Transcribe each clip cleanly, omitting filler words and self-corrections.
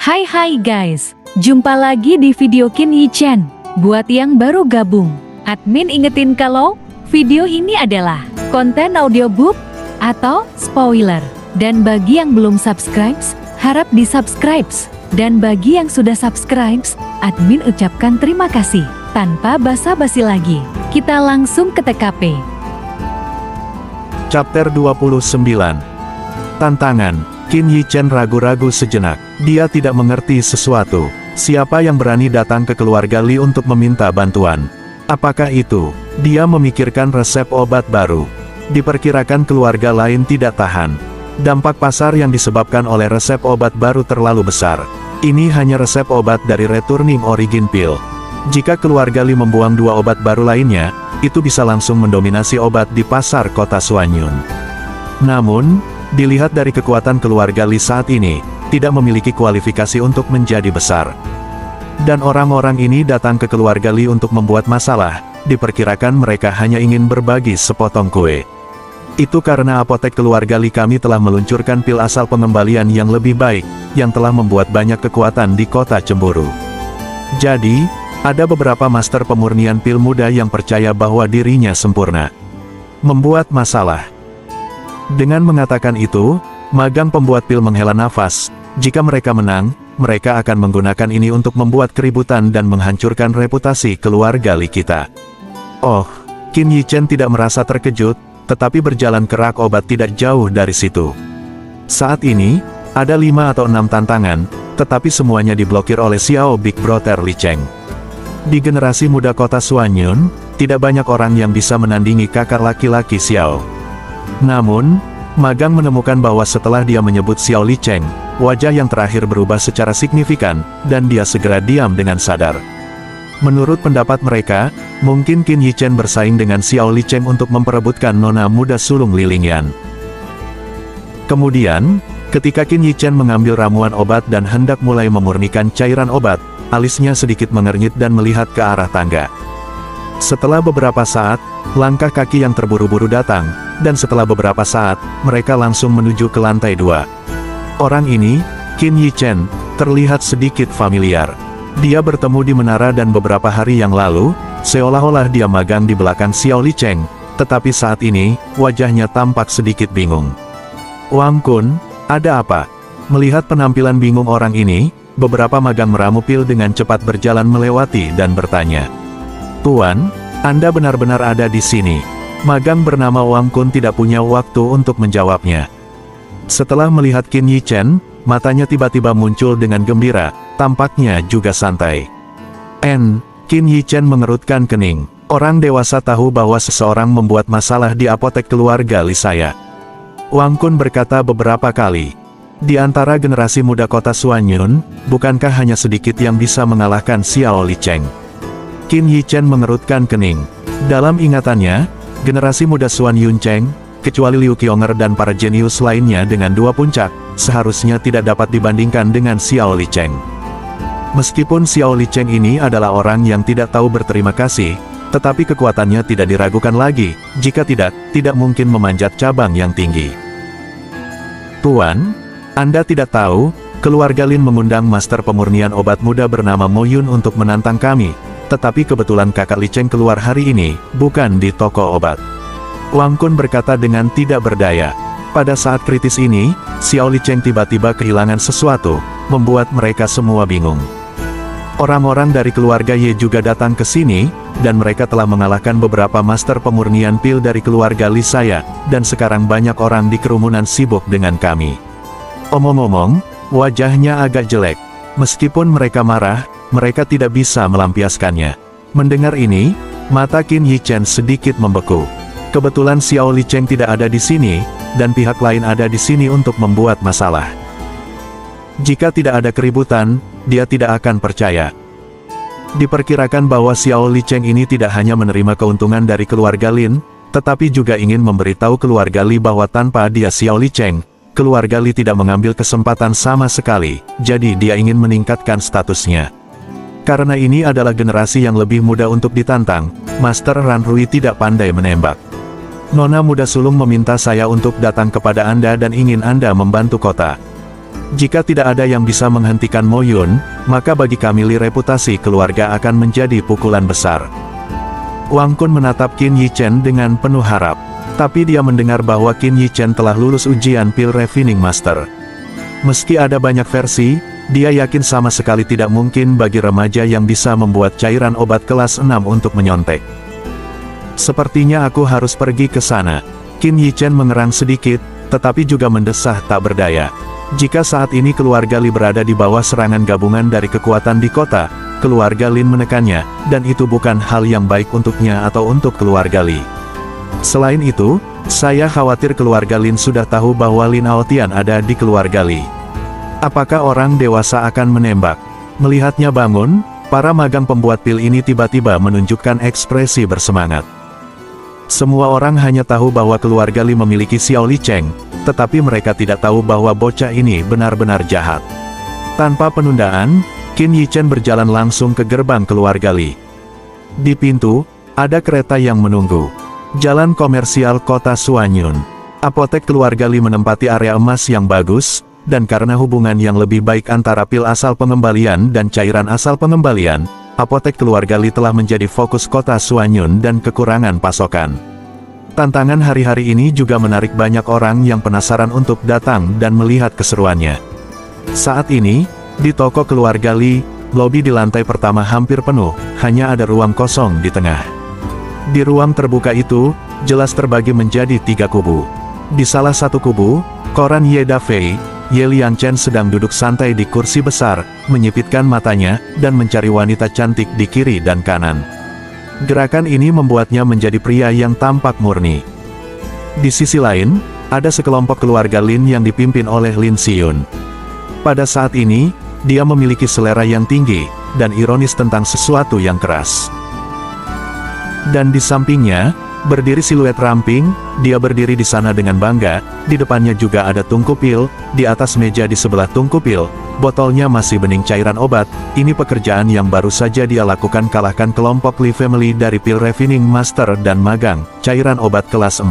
Hai guys, jumpa lagi di video Qin Yi Chen. Buat yang baru gabung, admin ingetin kalau video ini adalah konten audiobook atau spoiler. Dan bagi yang belum subscribe, harap di subscribe. Dan bagi yang sudah subscribe, admin ucapkan terima kasih. Tanpa basa-basi lagi, kita langsung ke TKP. Chapter 29. Tantangan. Qin Yi Chen ragu-ragu sejenak. Dia tidak mengerti sesuatu. Siapa yang berani datang ke keluarga Li untuk meminta bantuan? Apakah itu? Dia memikirkan resep obat baru. Diperkirakan keluarga lain tidak tahan. Dampak pasar yang disebabkan oleh resep obat baru terlalu besar. Ini hanya resep obat dari Returning Origin Pill. Jika keluarga Li membuang dua obat baru lainnya, itu bisa langsung mendominasi obat di pasar kota Suanyun. Namun, dilihat dari kekuatan keluarga Li saat ini, tidak memiliki kualifikasi untuk menjadi besar. Dan orang-orang ini datang ke keluarga Li untuk membuat masalah, diperkirakan mereka hanya ingin berbagi sepotong kue. Itu karena apotek keluarga Li kami telah meluncurkan pil asal pengembalian yang lebih baik, yang telah membuat banyak kekuatan di kota Cemburu. Jadi, ada beberapa master pemurnian pil muda yang percaya bahwa dirinya sempurna. Membuat masalah. Dengan mengatakan itu, magang pembuat pil menghela nafas. Jika mereka menang, mereka akan menggunakan ini untuk membuat keributan dan menghancurkan reputasi keluarga Li kita. Oh, Qin Yi Chen tidak merasa terkejut, tetapi berjalan ke rak obat tidak jauh dari situ. Saat ini, ada 5 atau 6 tantangan, tetapi semuanya diblokir oleh Xiao Big Brother Li Cheng. Di generasi muda kota Suanyun, tidak banyak orang yang bisa menandingi kakak laki-laki Xiao. Namun, magang menemukan bahwa setelah dia menyebut Xiao Li Cheng, wajah yang terakhir berubah secara signifikan, dan dia segera diam dengan sadar. Menurut pendapat mereka, mungkin Qin Yi Chen bersaing dengan Xiao Li Cheng untuk memperebutkan nona muda sulung Li Lingyan. Kemudian, ketika Qin Yi Chen mengambil ramuan obat dan hendak mulai memurnikan cairan obat, alisnya sedikit mengernyit dan melihat ke arah tangga. Setelah beberapa saat, langkah kaki yang terburu-buru datang, dan setelah beberapa saat, mereka langsung menuju ke lantai 2. Orang ini, Qin Yi Chen, terlihat sedikit familiar. Dia bertemu di menara dan beberapa hari yang lalu, seolah-olah dia magang di belakang Xiao Li Cheng, tetapi saat ini, wajahnya tampak sedikit bingung. Wang Kun, ada apa? Melihat penampilan bingung orang ini, beberapa magang meramu pil dengan cepat berjalan melewati dan bertanya. Tuan, Anda benar-benar ada di sini. Magang bernama Wang Kun tidak punya waktu untuk menjawabnya. Setelah melihat Qin Yi Chen, matanya tiba-tiba muncul dengan gembira, tampaknya juga santai. Qin Yi Chen mengerutkan kening. Orang dewasa tahu bahwa seseorang membuat masalah di apotek keluarga Li saya. Wang Kun berkata beberapa kali. Di antara generasi muda kota Suanyun, bukankah hanya sedikit yang bisa mengalahkan Xiao Li Cheng? Qin Yi Chen mengerutkan kening. Dalam ingatannya, generasi muda Suanyun Cheng, kecuali Liu Qionger dan para jenius lainnya dengan 2 puncak, seharusnya tidak dapat dibandingkan dengan Xiao Li Cheng. Meskipun Xiao Li Cheng ini adalah orang yang tidak tahu berterima kasih, tetapi kekuatannya tidak diragukan lagi, jika tidak mungkin memanjat cabang yang tinggi. Tuan, Anda tidak tahu, keluarga Lin mengundang master pemurnian obat muda bernama Mo Yun untuk menantang kami, tetapi kebetulan kakak Li Cheng keluar hari ini, bukan di toko obat. Wang Kun berkata dengan tidak berdaya. Pada saat kritis ini, Xiao Li Cheng tiba-tiba kehilangan sesuatu, membuat mereka semua bingung. Orang-orang dari keluarga Ye juga datang ke sini, dan mereka telah mengalahkan beberapa master pemurnian pil dari keluarga Li saya, dan sekarang banyak orang di kerumunan sibuk dengan kami. Omong-omong, wajahnya agak jelek. Meskipun mereka marah, mereka tidak bisa melampiaskannya. Mendengar ini, mata Qin Yi Chen sedikit membeku. Kebetulan Xiao Li Cheng tidak ada di sini, dan pihak lain ada di sini untuk membuat masalah. Jika tidak ada keributan, dia tidak akan percaya. Diperkirakan bahwa Xiao Li Cheng ini tidak hanya menerima keuntungan dari keluarga Lin, tetapi juga ingin memberitahu keluarga Li bahwa tanpa dia Xiao Li Cheng, keluarga Li tidak mengambil kesempatan sama sekali, jadi dia ingin meningkatkan statusnya. Karena ini adalah generasi yang lebih muda untuk ditantang, Master Ran Rui tidak pandai menembak. Nona muda sulung meminta saya untuk datang kepada Anda dan ingin Anda membantu kota. Jika tidak ada yang bisa menghentikan Mo Yun, maka bagi kami Li reputasi keluarga akan menjadi pukulan besar. Wang Kun menatap Qin Yi Chen dengan penuh harap. Tapi dia mendengar bahwa Qin Yi Chen telah lulus ujian Pil Refining Master. Meski ada banyak versi, dia yakin sama sekali tidak mungkin bagi remaja yang bisa membuat cairan obat kelas 6 untuk menyontek. Sepertinya aku harus pergi ke sana. Qin Yi Chen mengerang sedikit, tetapi juga mendesah tak berdaya. Jika saat ini keluarga Li berada di bawah serangan gabungan dari kekuatan di kota, keluarga Lin menekannya, dan itu bukan hal yang baik untuknya atau untuk keluarga Li. Selain itu, saya khawatir keluarga Lin sudah tahu bahwa Lin Aotian ada di keluarga Li. Apakah orang dewasa akan menembak? Melihatnya bangun, para magang pembuat pil ini tiba-tiba menunjukkan ekspresi bersemangat. Semua orang hanya tahu bahwa keluarga Li memiliki Xiao Li Cheng, tetapi mereka tidak tahu bahwa bocah ini benar-benar jahat. Tanpa penundaan, Qin Yi Chen berjalan langsung ke gerbang keluarga Li. Di pintu, ada kereta yang menunggu. Jalan komersial kota Suanyun. Apotek keluarga Li menempati area emas yang bagus, dan karena hubungan yang lebih baik antara pil asal pengembalian dan cairan asal pengembalian, apotek keluarga Li telah menjadi fokus kota Suanyun dan kekurangan pasokan. Tantangan hari-hari ini juga menarik banyak orang yang penasaran untuk datang dan melihat keseruannya. Saat ini, di toko keluarga Li, lobi di lantai pertama hampir penuh, hanya ada ruang kosong di tengah. Di ruang terbuka itu, jelas terbagi menjadi 3 kubu. Di salah satu kubu, koran Ye Dafei, Ye Lianchen sedang duduk santai di kursi besar, menyipitkan matanya, dan mencari wanita cantik di kiri dan kanan. Gerakan ini membuatnya menjadi pria yang tampak murni. Di sisi lain, ada sekelompok keluarga Lin yang dipimpin oleh Lin Xiyun. Pada saat ini, dia memiliki selera yang tinggi, dan ironis tentang sesuatu yang keras. Dan di sampingnya, berdiri siluet ramping, dia berdiri di sana dengan bangga, di depannya juga ada tungku pil, di atas meja di sebelah tungku pil, botolnya masih bening cairan obat. Ini pekerjaan yang baru saja dia lakukan, kalahkan kelompok Li Family dari Pil Refining Master dan magang, cairan obat kelas 4.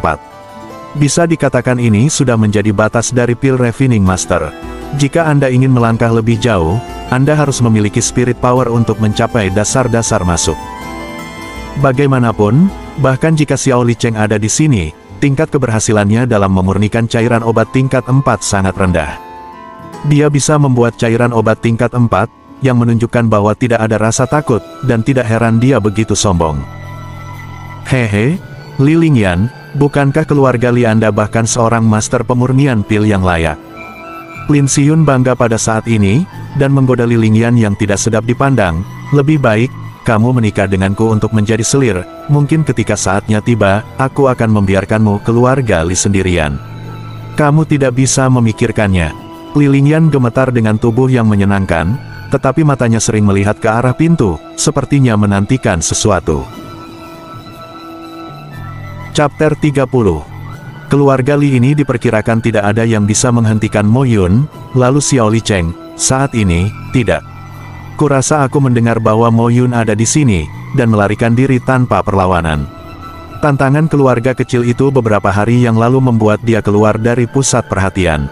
Bisa dikatakan ini sudah menjadi batas dari Pil Refining Master. Jika Anda ingin melangkah lebih jauh, Anda harus memiliki spirit power untuk mencapai dasar-dasar masuk. Bagaimanapun, bahkan jika Xiao Li Cheng ada di sini, tingkat keberhasilannya dalam memurnikan cairan obat tingkat 4 sangat rendah. Dia bisa membuat cairan obat tingkat 4, yang menunjukkan bahwa tidak ada rasa takut, dan tidak heran dia begitu sombong. Hehe, Li Lingyan, bukankah keluarga Li Anda bahkan seorang master pemurnian pil yang layak? Lin Xiyun bangga pada saat ini, dan menggoda Li Lingyan yang tidak sedap dipandang. Lebih baik, kamu menikah denganku untuk menjadi selir, mungkin ketika saatnya tiba, aku akan membiarkanmu keluarga Li sendirian. Kamu tidak bisa memikirkannya. Li Lingyan gemetar dengan tubuh yang menyenangkan, tetapi matanya sering melihat ke arah pintu, sepertinya menantikan sesuatu. Chapter 30. Keluarga Li ini diperkirakan tidak ada yang bisa menghentikan Mo Yun, lalu Xiao Li Cheng, saat ini, tidak. Kurasa aku mendengar bahwa Mo Yun ada di sini, dan melarikan diri tanpa perlawanan. Tantangan keluarga kecil itu beberapa hari yang lalu membuat dia keluar dari pusat perhatian.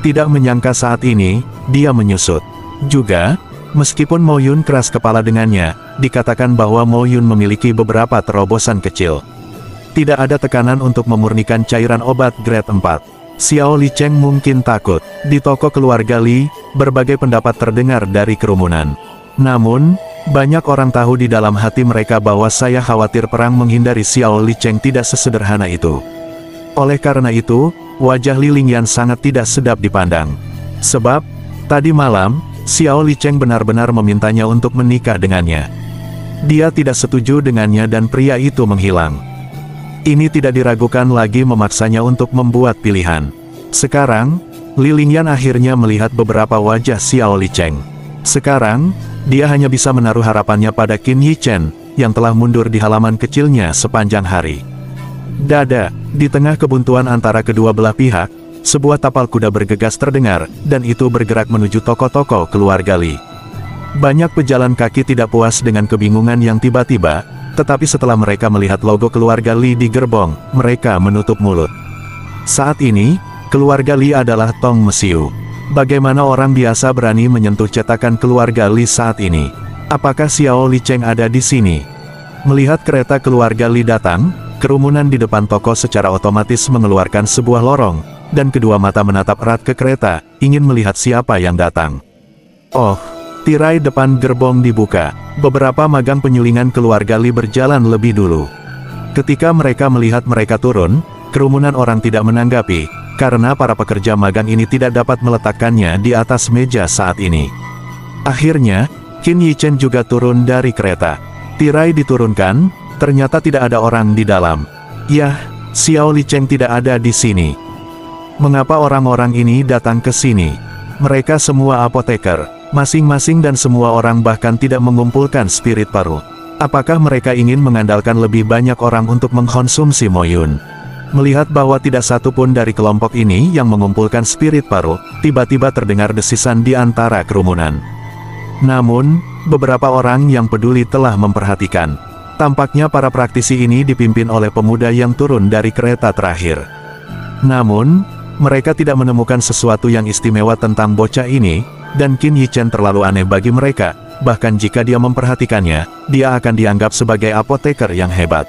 Tidak menyangka saat ini, dia menyusut. Juga, meskipun Mo Yun keras kepala dengannya, dikatakan bahwa Mo Yun memiliki beberapa terobosan kecil. Tidak ada tekanan untuk memurnikan cairan obat grade 4. Xiao Li Cheng mungkin takut. Di toko keluarga Li, berbagai pendapat terdengar dari kerumunan. Namun, banyak orang tahu di dalam hati mereka bahwa saya khawatir perang menghindari Xiao Li Cheng tidak sesederhana itu. Oleh karena itu, wajah Li Lingyan sangat tidak sedap dipandang. Sebab, tadi malam, Xiao Li Cheng benar-benar memintanya untuk menikah dengannya. Dia tidak setuju dengannya dan pria itu menghilang. Ini tidak diragukan lagi memaksanya untuk membuat pilihan. Sekarang, Li Lingyan akhirnya melihat beberapa wajah Xiao Li Cheng. Sekarang, dia hanya bisa menaruh harapannya pada Qin Yi Chen, yang telah mundur di halaman kecilnya sepanjang hari. Dada, di tengah kebuntuan antara kedua belah pihak, sebuah tapal kuda bergegas terdengar, dan itu bergerak menuju toko-toko keluarga Li. Banyak pejalan kaki tidak puas dengan kebingungan yang tiba-tiba, tetapi setelah mereka melihat logo keluarga Li di gerbong, mereka menutup mulut. Saat ini, keluarga Li adalah Tong Mesiu. Bagaimana orang biasa berani menyentuh cetakan keluarga Li saat ini? Apakah Xiao Licheng ada di sini? Melihat kereta keluarga Li datang, kerumunan di depan toko secara otomatis mengeluarkan sebuah lorong, dan kedua mata menatap erat ke kereta, ingin melihat siapa yang datang. Oh, tirai depan gerbong dibuka. Beberapa magang penyulingan keluarga Li berjalan lebih dulu. Ketika mereka melihat mereka turun, kerumunan orang tidak menanggapi, karena para pekerja magang ini tidak dapat meletakkannya di atas meja saat ini. Akhirnya, Qin Yichen juga turun dari kereta. Tirai diturunkan, ternyata tidak ada orang di dalam. Yah, Xiao Licheng tidak ada di sini. Mengapa orang-orang ini datang ke sini? Mereka semua apoteker, masing-masing dan semua orang bahkan tidak mengumpulkan spirit paru. Apakah mereka ingin mengandalkan lebih banyak orang untuk mengkonsumsi Mo Yun? Melihat bahwa tidak satu pun dari kelompok ini yang mengumpulkan spirit paru, tiba-tiba terdengar desisan di antara kerumunan. Namun, beberapa orang yang peduli telah memperhatikan. Tampaknya para praktisi ini dipimpin oleh pemuda yang turun dari kereta terakhir. Namun, mereka tidak menemukan sesuatu yang istimewa tentang bocah ini, dan Qin Yichen terlalu aneh bagi mereka. Bahkan jika dia memperhatikannya, dia akan dianggap sebagai apoteker yang hebat.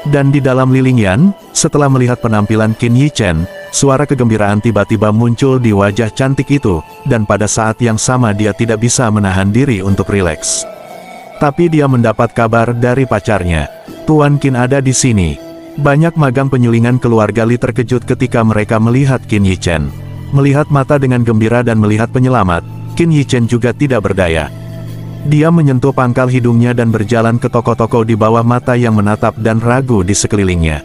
Dan di dalam Lilingyan, setelah melihat penampilan Qin Yichen, suara kegembiraan tiba-tiba muncul di wajah cantik itu, dan pada saat yang sama dia tidak bisa menahan diri untuk rileks. Tapi dia mendapat kabar dari pacarnya. Tuan Qin ada di sini. Banyak magang penyulingan keluarga Li terkejut ketika mereka melihat Qin Yichen. Melihat mata dengan gembira dan melihat penyelamat, Qin Yichen juga tidak berdaya. Dia menyentuh pangkal hidungnya dan berjalan ke toko-toko di bawah mata yang menatap dan ragu di sekelilingnya.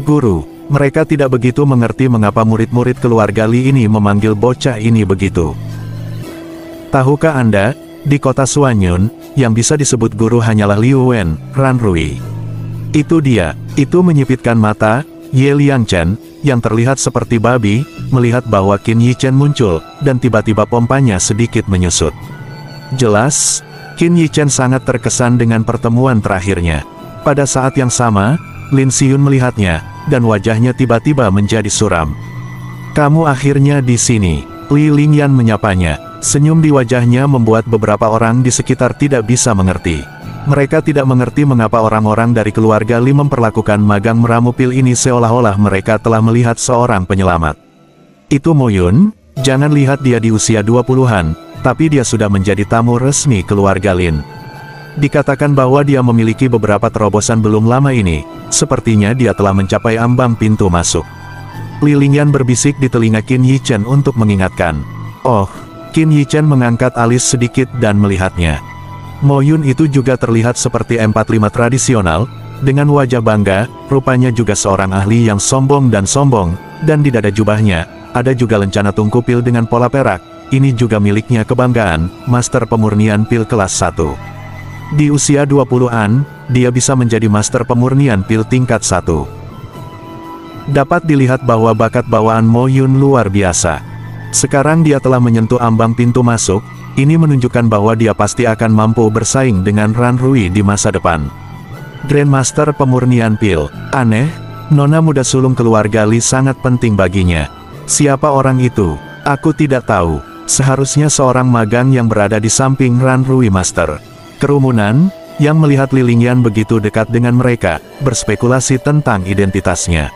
Guru, mereka tidak begitu mengerti mengapa murid-murid keluarga Li ini memanggil bocah ini begitu. Tahukah Anda, di kota Suanyun, yang bisa disebut guru hanyalah Liu Wen, Ran Rui. Itu dia, itu menyipitkan mata, Ye Liangchen, yang terlihat seperti babi, melihat bahwa Qin Yichen muncul, dan tiba-tiba pompanya sedikit menyusut. Jelas, Qin Yichen sangat terkesan dengan pertemuan terakhirnya. Pada saat yang sama, Lin Xiyun melihatnya, dan wajahnya tiba-tiba menjadi suram. Kamu akhirnya di sini. Li Lingyan menyapanya. Senyum di wajahnya membuat beberapa orang di sekitar tidak bisa mengerti. Mereka tidak mengerti mengapa orang-orang dari keluarga Li memperlakukan magang meramu pil ini seolah-olah mereka telah melihat seorang penyelamat. Itu Mo Yun, jangan lihat dia di usia 20-an. Tapi dia sudah menjadi tamu resmi keluarga Lin. Dikatakan bahwa dia memiliki beberapa terobosan belum lama ini, sepertinya dia telah mencapai ambang pintu masuk. Li Lingyan berbisik di telinga Qin Yichen untuk mengingatkan. Oh, Qin Yichen mengangkat alis sedikit dan melihatnya. Mo Yun itu juga terlihat seperti 45 tradisional, dengan wajah bangga, rupanya juga seorang ahli yang sombong, dan di dada jubahnya, ada juga lencana tungku pil dengan pola perak. Ini juga miliknya kebanggaan, Master Pemurnian Pil kelas 1. Di usia 20-an, dia bisa menjadi Master Pemurnian Pil tingkat 1. Dapat dilihat bahwa bakat bawaan Mo Yun luar biasa. Sekarang dia telah menyentuh ambang pintu masuk, ini menunjukkan bahwa dia pasti akan mampu bersaing dengan Ran Rui di masa depan. Grandmaster Pemurnian Pil, aneh, nona muda sulung keluarga Li sangat penting baginya. Siapa orang itu? Aku tidak tahu. Seharusnya seorang magang yang berada di samping Ran Rui Master. Kerumunan, yang melihat Li Lingyan begitu dekat dengan mereka, berspekulasi tentang identitasnya.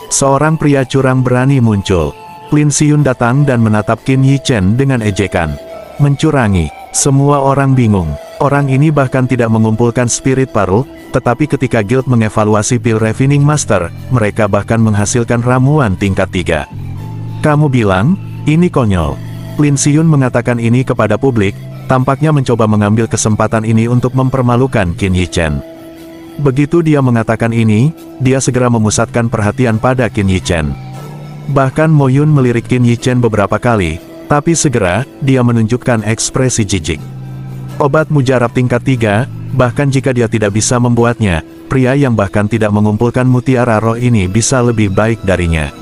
Seorang pria curang berani muncul. Lin Xiyun datang dan menatap Qin Yichen dengan ejekan. Mencurangi, semua orang bingung. Orang ini bahkan tidak mengumpulkan spirit paru, tetapi ketika guild mengevaluasi pil Refining Master, mereka bahkan menghasilkan ramuan tingkat 3. Kamu bilang, ini konyol. Lin Xiyun mengatakan ini kepada publik, tampaknya mencoba mengambil kesempatan ini untuk mempermalukan Qin Yichen. Begitu dia mengatakan ini, dia segera memusatkan perhatian pada Qin Yichen. Bahkan Mo Yun melirik Qin Yichen beberapa kali, tapi segera, dia menunjukkan ekspresi jijik. Obat mujarab tingkat 3, bahkan jika dia tidak bisa membuatnya, pria yang bahkan tidak mengumpulkan mutiara roh ini bisa lebih baik darinya.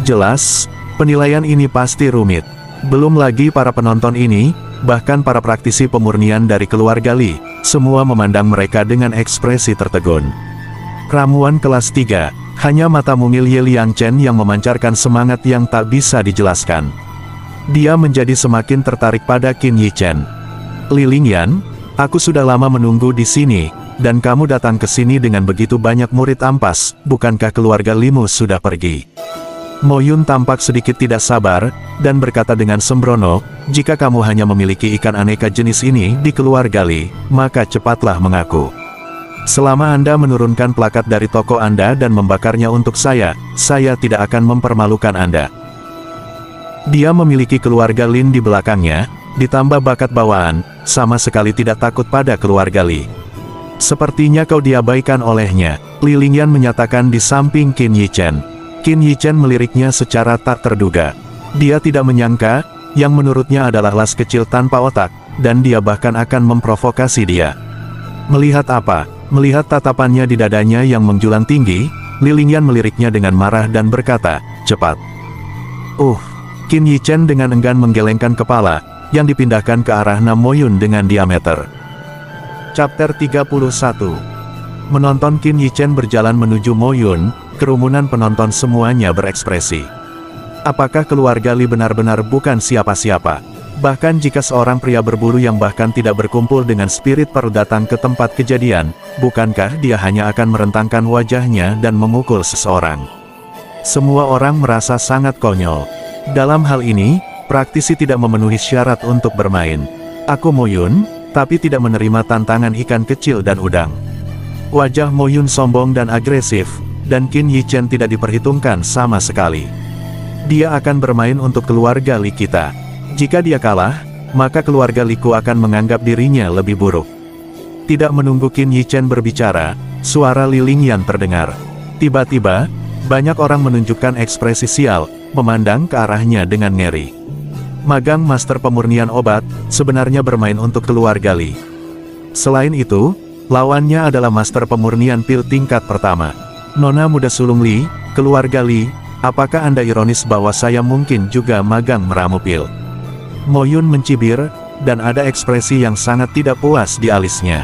Jelas, penilaian ini pasti rumit. Belum lagi para penonton ini, bahkan para praktisi pemurnian dari keluarga Li, semua memandang mereka dengan ekspresi tertegun. Ramuan kelas 3, Hanya mata mungil Ye Liangchen yang memancarkan semangat yang tak bisa dijelaskan. Dia menjadi semakin tertarik pada Qin Yichen. "Li Lingyan, aku sudah lama menunggu di sini, dan kamu datang ke sini dengan begitu banyak murid ampas, bukankah keluarga Limu sudah pergi?" Mo Yun tampak sedikit tidak sabar, dan berkata dengan sembrono, "Jika kamu hanya memiliki ikan aneka jenis ini di keluarga Li, maka cepatlah mengaku. Selama Anda menurunkan plakat dari toko Anda dan membakarnya untuk saya tidak akan mempermalukan Anda." Dia memiliki keluarga Lin di belakangnya, ditambah bakat bawaan, sama sekali tidak takut pada keluarga Li. "Sepertinya kau diabaikan olehnya," Li Lingyan menyatakan di samping Qin Yichen. Qin Yichen meliriknya secara tak terduga. Dia tidak menyangka, yang menurutnya adalah las kecil tanpa otak, dan dia bahkan akan memprovokasi dia. Melihat apa? Melihat tatapannya di dadanya yang menjulang tinggi, Li Lingyan meliriknya dengan marah dan berkata, "Cepat." Qin Yichen dengan enggan menggelengkan kepala, yang dipindahkan ke arah Nam Mo Yun dengan diameter. Chapter 31. Menonton Qin Yichen berjalan menuju Mo Yun, kerumunan penonton semuanya berekspresi. Apakah keluarga Li benar-benar bukan siapa-siapa? Bahkan jika seorang pria berbulu yang bahkan tidak berkumpul dengan spirit perlu datang ke tempat kejadian, bukankah dia hanya akan merentangkan wajahnya dan memukul seseorang? Semua orang merasa sangat konyol. Dalam hal ini, praktisi tidak memenuhi syarat untuk bermain. "Aku Mo Yun, tapi tidak menerima tantangan ikan kecil dan udang." Wajah Mo Yun sombong dan agresif, dan Qin Yichen tidak diperhitungkan sama sekali. "Dia akan bermain untuk keluarga Li kita. Jika dia kalah, maka keluarga Liku akan menganggap dirinya lebih buruk." Tidak menunggu Qin Yichen berbicara, suara Li Lingyan terdengar. Tiba-tiba, banyak orang menunjukkan ekspresi sial, memandang ke arahnya dengan ngeri. Magang Master Pemurnian Obat, sebenarnya bermain untuk keluarga Li. Selain itu, lawannya adalah Master Pemurnian Pil tingkat pertama. "Nona muda sulung Li, keluarga Li, apakah Anda ironis bahwa saya mungkin juga magang meramu pil?" Mo Yun mencibir, dan ada ekspresi yang sangat tidak puas di alisnya.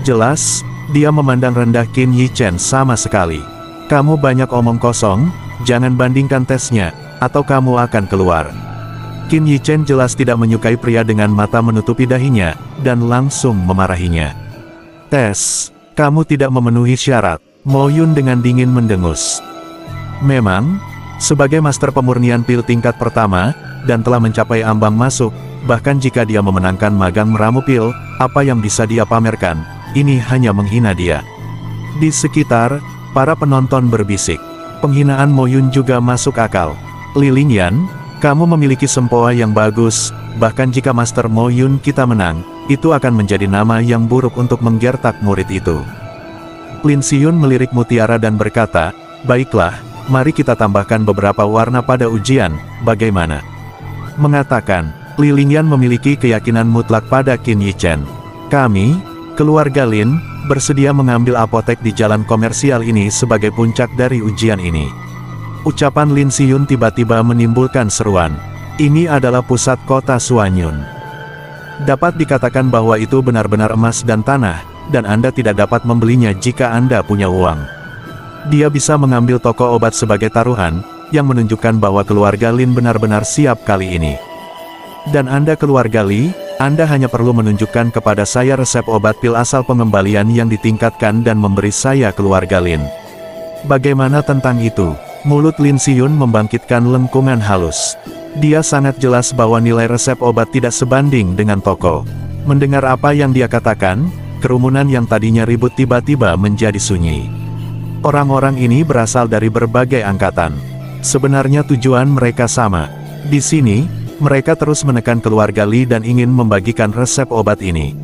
Jelas, dia memandang rendah Qin Yichen sama sekali. "Kamu banyak omong kosong, jangan bandingkan tesnya, atau kamu akan keluar." Qin Yichen jelas tidak menyukai pria dengan mata menutupi dahinya, dan langsung memarahinya. "Tes, kamu tidak memenuhi syarat." Mo Yun dengan dingin mendengus. Memang, sebagai Master Pemurnian Pil tingkat pertama, dan telah mencapai ambang masuk, bahkan jika dia memenangkan magang meramu pil, apa yang bisa dia pamerkan? Ini hanya menghina dia. Di sekitar, para penonton berbisik. Penghinaan Mo Yun juga masuk akal. "Li Lingyan, kamu memiliki sempoa yang bagus, bahkan jika Master Mo Yun kita menang, itu akan menjadi nama yang buruk untuk menggertak murid itu." Lin Siyun melirik mutiara dan berkata, "Baiklah, mari kita tambahkan beberapa warna pada ujian, bagaimana?" Mengatakan, Li Lingyan memiliki keyakinan mutlak pada Qin Yichen. "Kami, keluarga Lin, bersedia mengambil apotek di jalan komersial ini sebagai puncak dari ujian ini." Ucapan Lin Siyun tiba-tiba menimbulkan seruan. Ini adalah pusat kota Suanyun. Dapat dikatakan bahwa itu benar-benar emas dan tanah, dan Anda tidak dapat membelinya jika Anda punya uang. Dia bisa mengambil toko obat sebagai taruhan, yang menunjukkan bahwa keluarga Lin benar-benar siap kali ini. Dan Anda keluarga Li, Anda hanya perlu menunjukkan kepada saya resep obat pil asal pengembalian yang ditingkatkan dan memberi saya keluarga Lin. Bagaimana tentang itu? Mulut Lin Siyun membangkitkan lengkungan halus. Dia sangat jelas bahwa nilai resep obat tidak sebanding dengan toko. Mendengar apa yang dia katakan, kerumunan yang tadinya ribut tiba-tiba menjadi sunyi. Orang-orang ini berasal dari berbagai angkatan. Sebenarnya tujuan mereka sama. Di sini, mereka terus menekan keluarga Li dan ingin membagikan resep obat ini.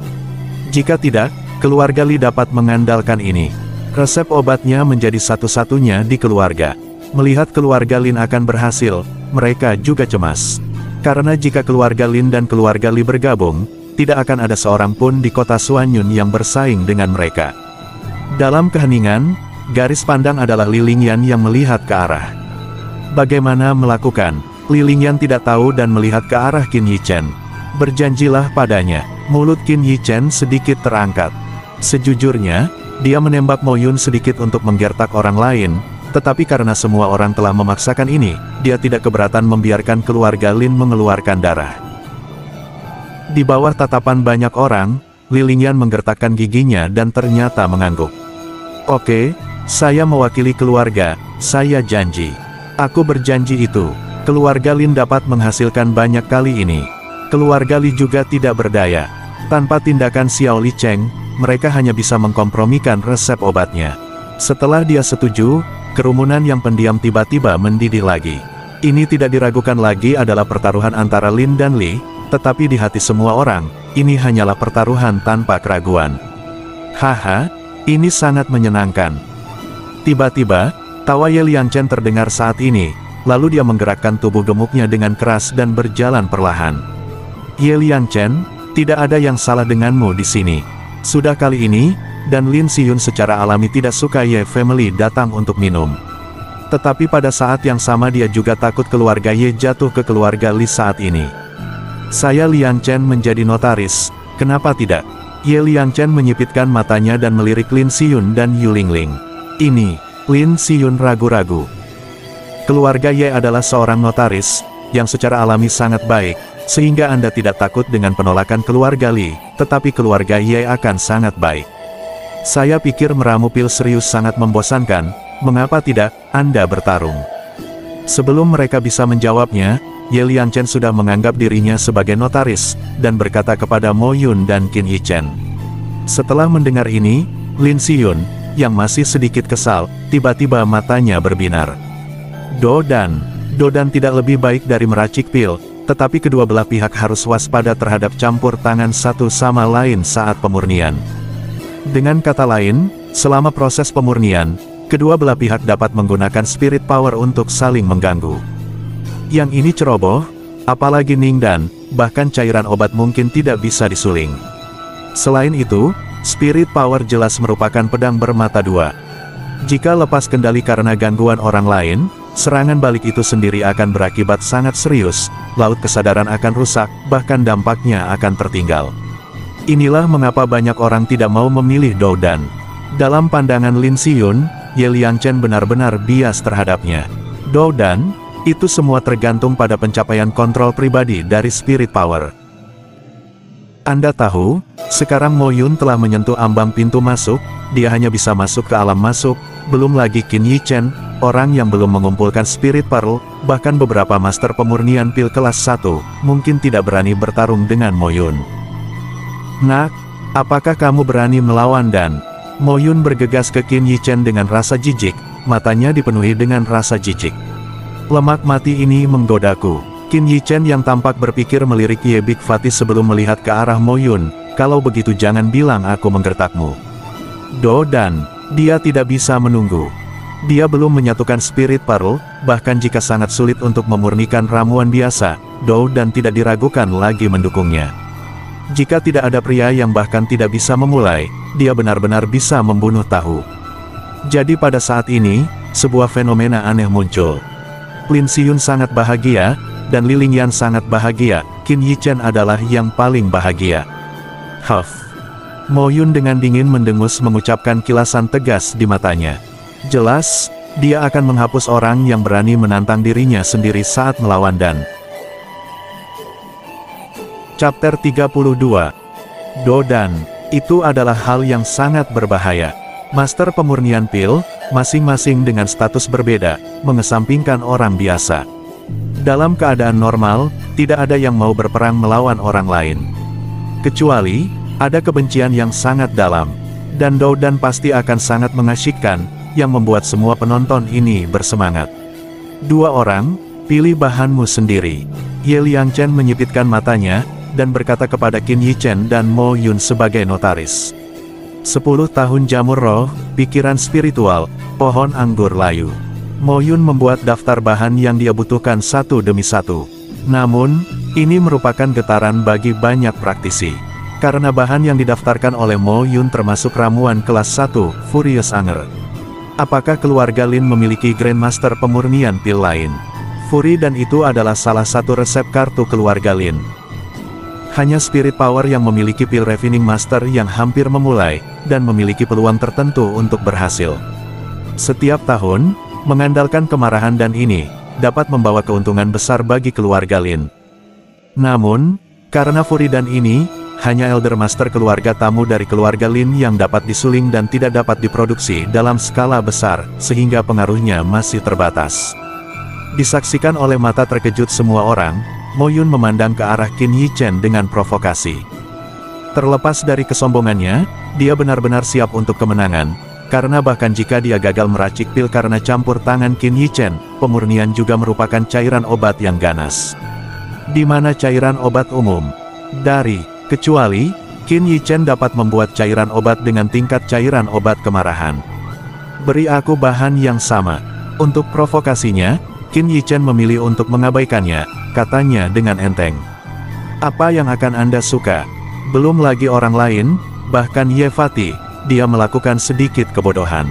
Jika tidak, keluarga Li dapat mengandalkan ini. Resep obatnya menjadi satu-satunya di keluarga. Melihat keluarga Lin akan berhasil, mereka juga cemas. Karena jika keluarga Lin dan keluarga Li bergabung, tidak akan ada seorang pun di kota Suanyun yang bersaing dengan mereka. Dalam keheningan, garis pandang adalah Li Lingyan yang melihat ke arah. Bagaimana melakukan? Li Lingyan tidak tahu dan melihat ke arah Qin Yichen. "Berjanjilah padanya." Mulut Qin Yichen sedikit terangkat. Sejujurnya, Dia menembak Mo Yun sedikit untuk menggertak orang lain, tetapi karena semua orang telah memaksakan ini, dia tidak keberatan membiarkan keluarga Lin mengeluarkan darah. Di bawah tatapan banyak orang, Li Lingyan menggertakkan giginya dan ternyata mengangguk. Oke, saya mewakili keluarga, saya janji. Aku berjanji itu, keluarga Lin dapat menghasilkan banyak kali ini. Keluarga Li juga tidak berdaya. Tanpa tindakan Xiao Li Cheng, mereka hanya bisa mengkompromikan resep obatnya. Setelah dia setuju, kerumunan yang pendiam tiba-tiba mendidih lagi. Ini tidak diragukan lagi adalah pertaruhan antara Lin dan Li, tetapi di hati semua orang, ini hanyalah pertaruhan tanpa keraguan. Haha, ini sangat menyenangkan. Tiba-tiba, tawa Ye Liangchen terdengar saat ini, lalu dia menggerakkan tubuh gemuknya dengan keras dan berjalan perlahan. Ye Liangchen, tidak ada yang salah denganmu di sini. Sudah kali ini, dan Lin Xiyun secara alami tidak suka Ye Family datang untuk minum. Tetapi pada saat yang sama dia juga takut keluarga Ye jatuh ke keluarga Li saat ini. Saya Liangchen menjadi notaris, kenapa tidak? Ye Liangchen menyipitkan matanya dan melirik Lin Xiyun dan Yu Lingling. Ini, Lin Xiyun ragu-ragu. Keluarga Ye adalah seorang notaris, yang secara alami sangat baik, sehingga Anda tidak takut dengan penolakan keluarga Li, tetapi keluarga Ye akan sangat baik. Saya pikir meramu pil serius sangat membosankan, mengapa tidak, Anda bertarung? Sebelum mereka bisa menjawabnya, Ye Liangchen sudah menganggap dirinya sebagai notaris, dan berkata kepada Mo Yun dan Qin Yichen. Setelah mendengar ini, Lin Xiyun, yang masih sedikit kesal, tiba-tiba matanya berbinar. Dodan tidak lebih baik dari meracik pil, tetapi kedua belah pihak harus waspada terhadap campur tangan satu sama lain saat pemurnian. Dengan kata lain, selama proses pemurnian, kedua belah pihak dapat menggunakan spirit power untuk saling mengganggu. Yang ini ceroboh, apalagi Ningdan, bahkan cairan obat mungkin tidak bisa disuling. Selain itu, spirit power jelas merupakan pedang bermata dua. Jika lepas kendali karena gangguan orang lain, serangan balik itu sendiri akan berakibat sangat serius, laut kesadaran akan rusak, bahkan dampaknya akan tertinggal. Inilah mengapa banyak orang tidak mau memilih Dodan. Dalam pandangan Lin Xiyun, Ye Liangchen benar-benar bias terhadapnya. Dodan, itu semua tergantung pada pencapaian kontrol pribadi dari spirit power. Anda tahu, sekarang Mo Yun telah menyentuh ambang pintu masuk, dia hanya bisa masuk ke alam masuk, belum lagi Qin Yichen, orang yang belum mengumpulkan spirit pearl, bahkan beberapa master pemurnian pil kelas 1, mungkin tidak berani bertarung dengan Mo Yun. Nak, apakah kamu berani melawan dan? Mo Yun bergegas ke Qin Yichen dengan rasa jijik, matanya dipenuhi dengan rasa jijik. Lemak mati ini menggodaku. Qin Yichen yang tampak berpikir melirik Ye Big Fatih sebelum melihat ke arah Mo Yun, kalau begitu jangan bilang aku menggertakmu. Dodan, dia tidak bisa menunggu. Dia belum menyatukan spirit pearl, bahkan jika sangat sulit untuk memurnikan ramuan biasa, Dodan tidak diragukan lagi mendukungnya. Jika tidak ada pria yang bahkan tidak bisa memulai, dia benar-benar bisa membunuh tahu. Jadi pada saat ini, sebuah fenomena aneh muncul. Lin Xiyun sangat bahagia, dan Li Lingyan sangat bahagia, Qin Yichen adalah yang paling bahagia. Huff. Mo Yun dengan dingin mendengus mengucapkan kilasan tegas di matanya. Jelas, dia akan menghapus orang yang berani menantang dirinya sendiri saat melawan dan. Chapter 32. Dodan, itu adalah hal yang sangat berbahaya. Master pemurnian pil, masing-masing dengan status berbeda, mengesampingkan orang biasa. Dalam keadaan normal, tidak ada yang mau berperang melawan orang lain. Kecuali, ada kebencian yang sangat dalam. Dan Dodan pasti akan sangat mengasyikkan, yang membuat semua penonton ini bersemangat. Dua orang, pilih bahanmu sendiri. Ye Liangchen menyipitkan matanya, dan berkata kepada Qin Yichen dan Mo Yun sebagai notaris. 10 tahun jamur roh, pikiran spiritual, pohon anggur layu. Mo Yun membuat daftar bahan yang dia butuhkan satu demi satu. Namun, ini merupakan getaran bagi banyak praktisi. Karena bahan yang didaftarkan oleh Mo Yun termasuk ramuan kelas 1, Furious Anger. Apakah keluarga Lin memiliki Grandmaster pemurnian pil lain? Fury dan itu adalah salah satu resep kartu keluarga Lin. Hanya Spirit Power yang memiliki pil Refining Master yang hampir memulai, dan memiliki peluang tertentu untuk berhasil. Setiap tahun, mengandalkan kemarahan dan ini, dapat membawa keuntungan besar bagi keluarga Lin. Namun, karena Fury dan ini, hanya Elder Master keluarga tamu dari keluarga Lin yang dapat disuling dan tidak dapat diproduksi dalam skala besar, sehingga pengaruhnya masih terbatas. Disaksikan oleh mata terkejut semua orang, Mo Yun memandang ke arah Qin Yichen dengan provokasi. Terlepas dari kesombongannya, dia benar-benar siap untuk kemenangan, karena bahkan jika dia gagal meracik pil karena campur tangan Qin Yichen, pemurnian juga merupakan cairan obat yang ganas. Di mana cairan obat umum? Kecuali, Qin Yichen dapat membuat cairan obat dengan tingkat cairan obat kemarahan. Beri aku bahan yang sama. Untuk provokasinya, Qin Yichen memilih untuk mengabaikannya, katanya dengan enteng. Apa yang akan Anda suka? Belum lagi orang lain, bahkan Ye Fati, dia melakukan sedikit kebodohan.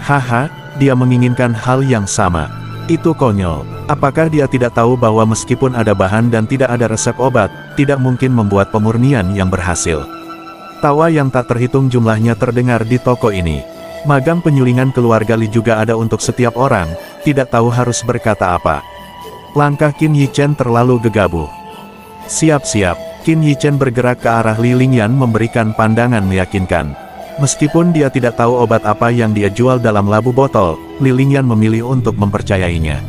Haha, dia menginginkan hal yang sama. Itu konyol. Apakah dia tidak tahu bahwa meskipun ada bahan dan tidak ada resep obat, tidak mungkin membuat pemurnian yang berhasil? Tawa yang tak terhitung jumlahnya terdengar di toko ini. Magang penyulingan keluarga Li juga ada untuk setiap orang, tidak tahu harus berkata apa. Langkah Qin Yichen terlalu gegabah. Siap-siap, Qin Yichen bergerak ke arah Li Lingyan memberikan pandangan meyakinkan. Meskipun dia tidak tahu obat apa yang dia jual dalam labu botol, Li Lingyan memilih untuk mempercayainya.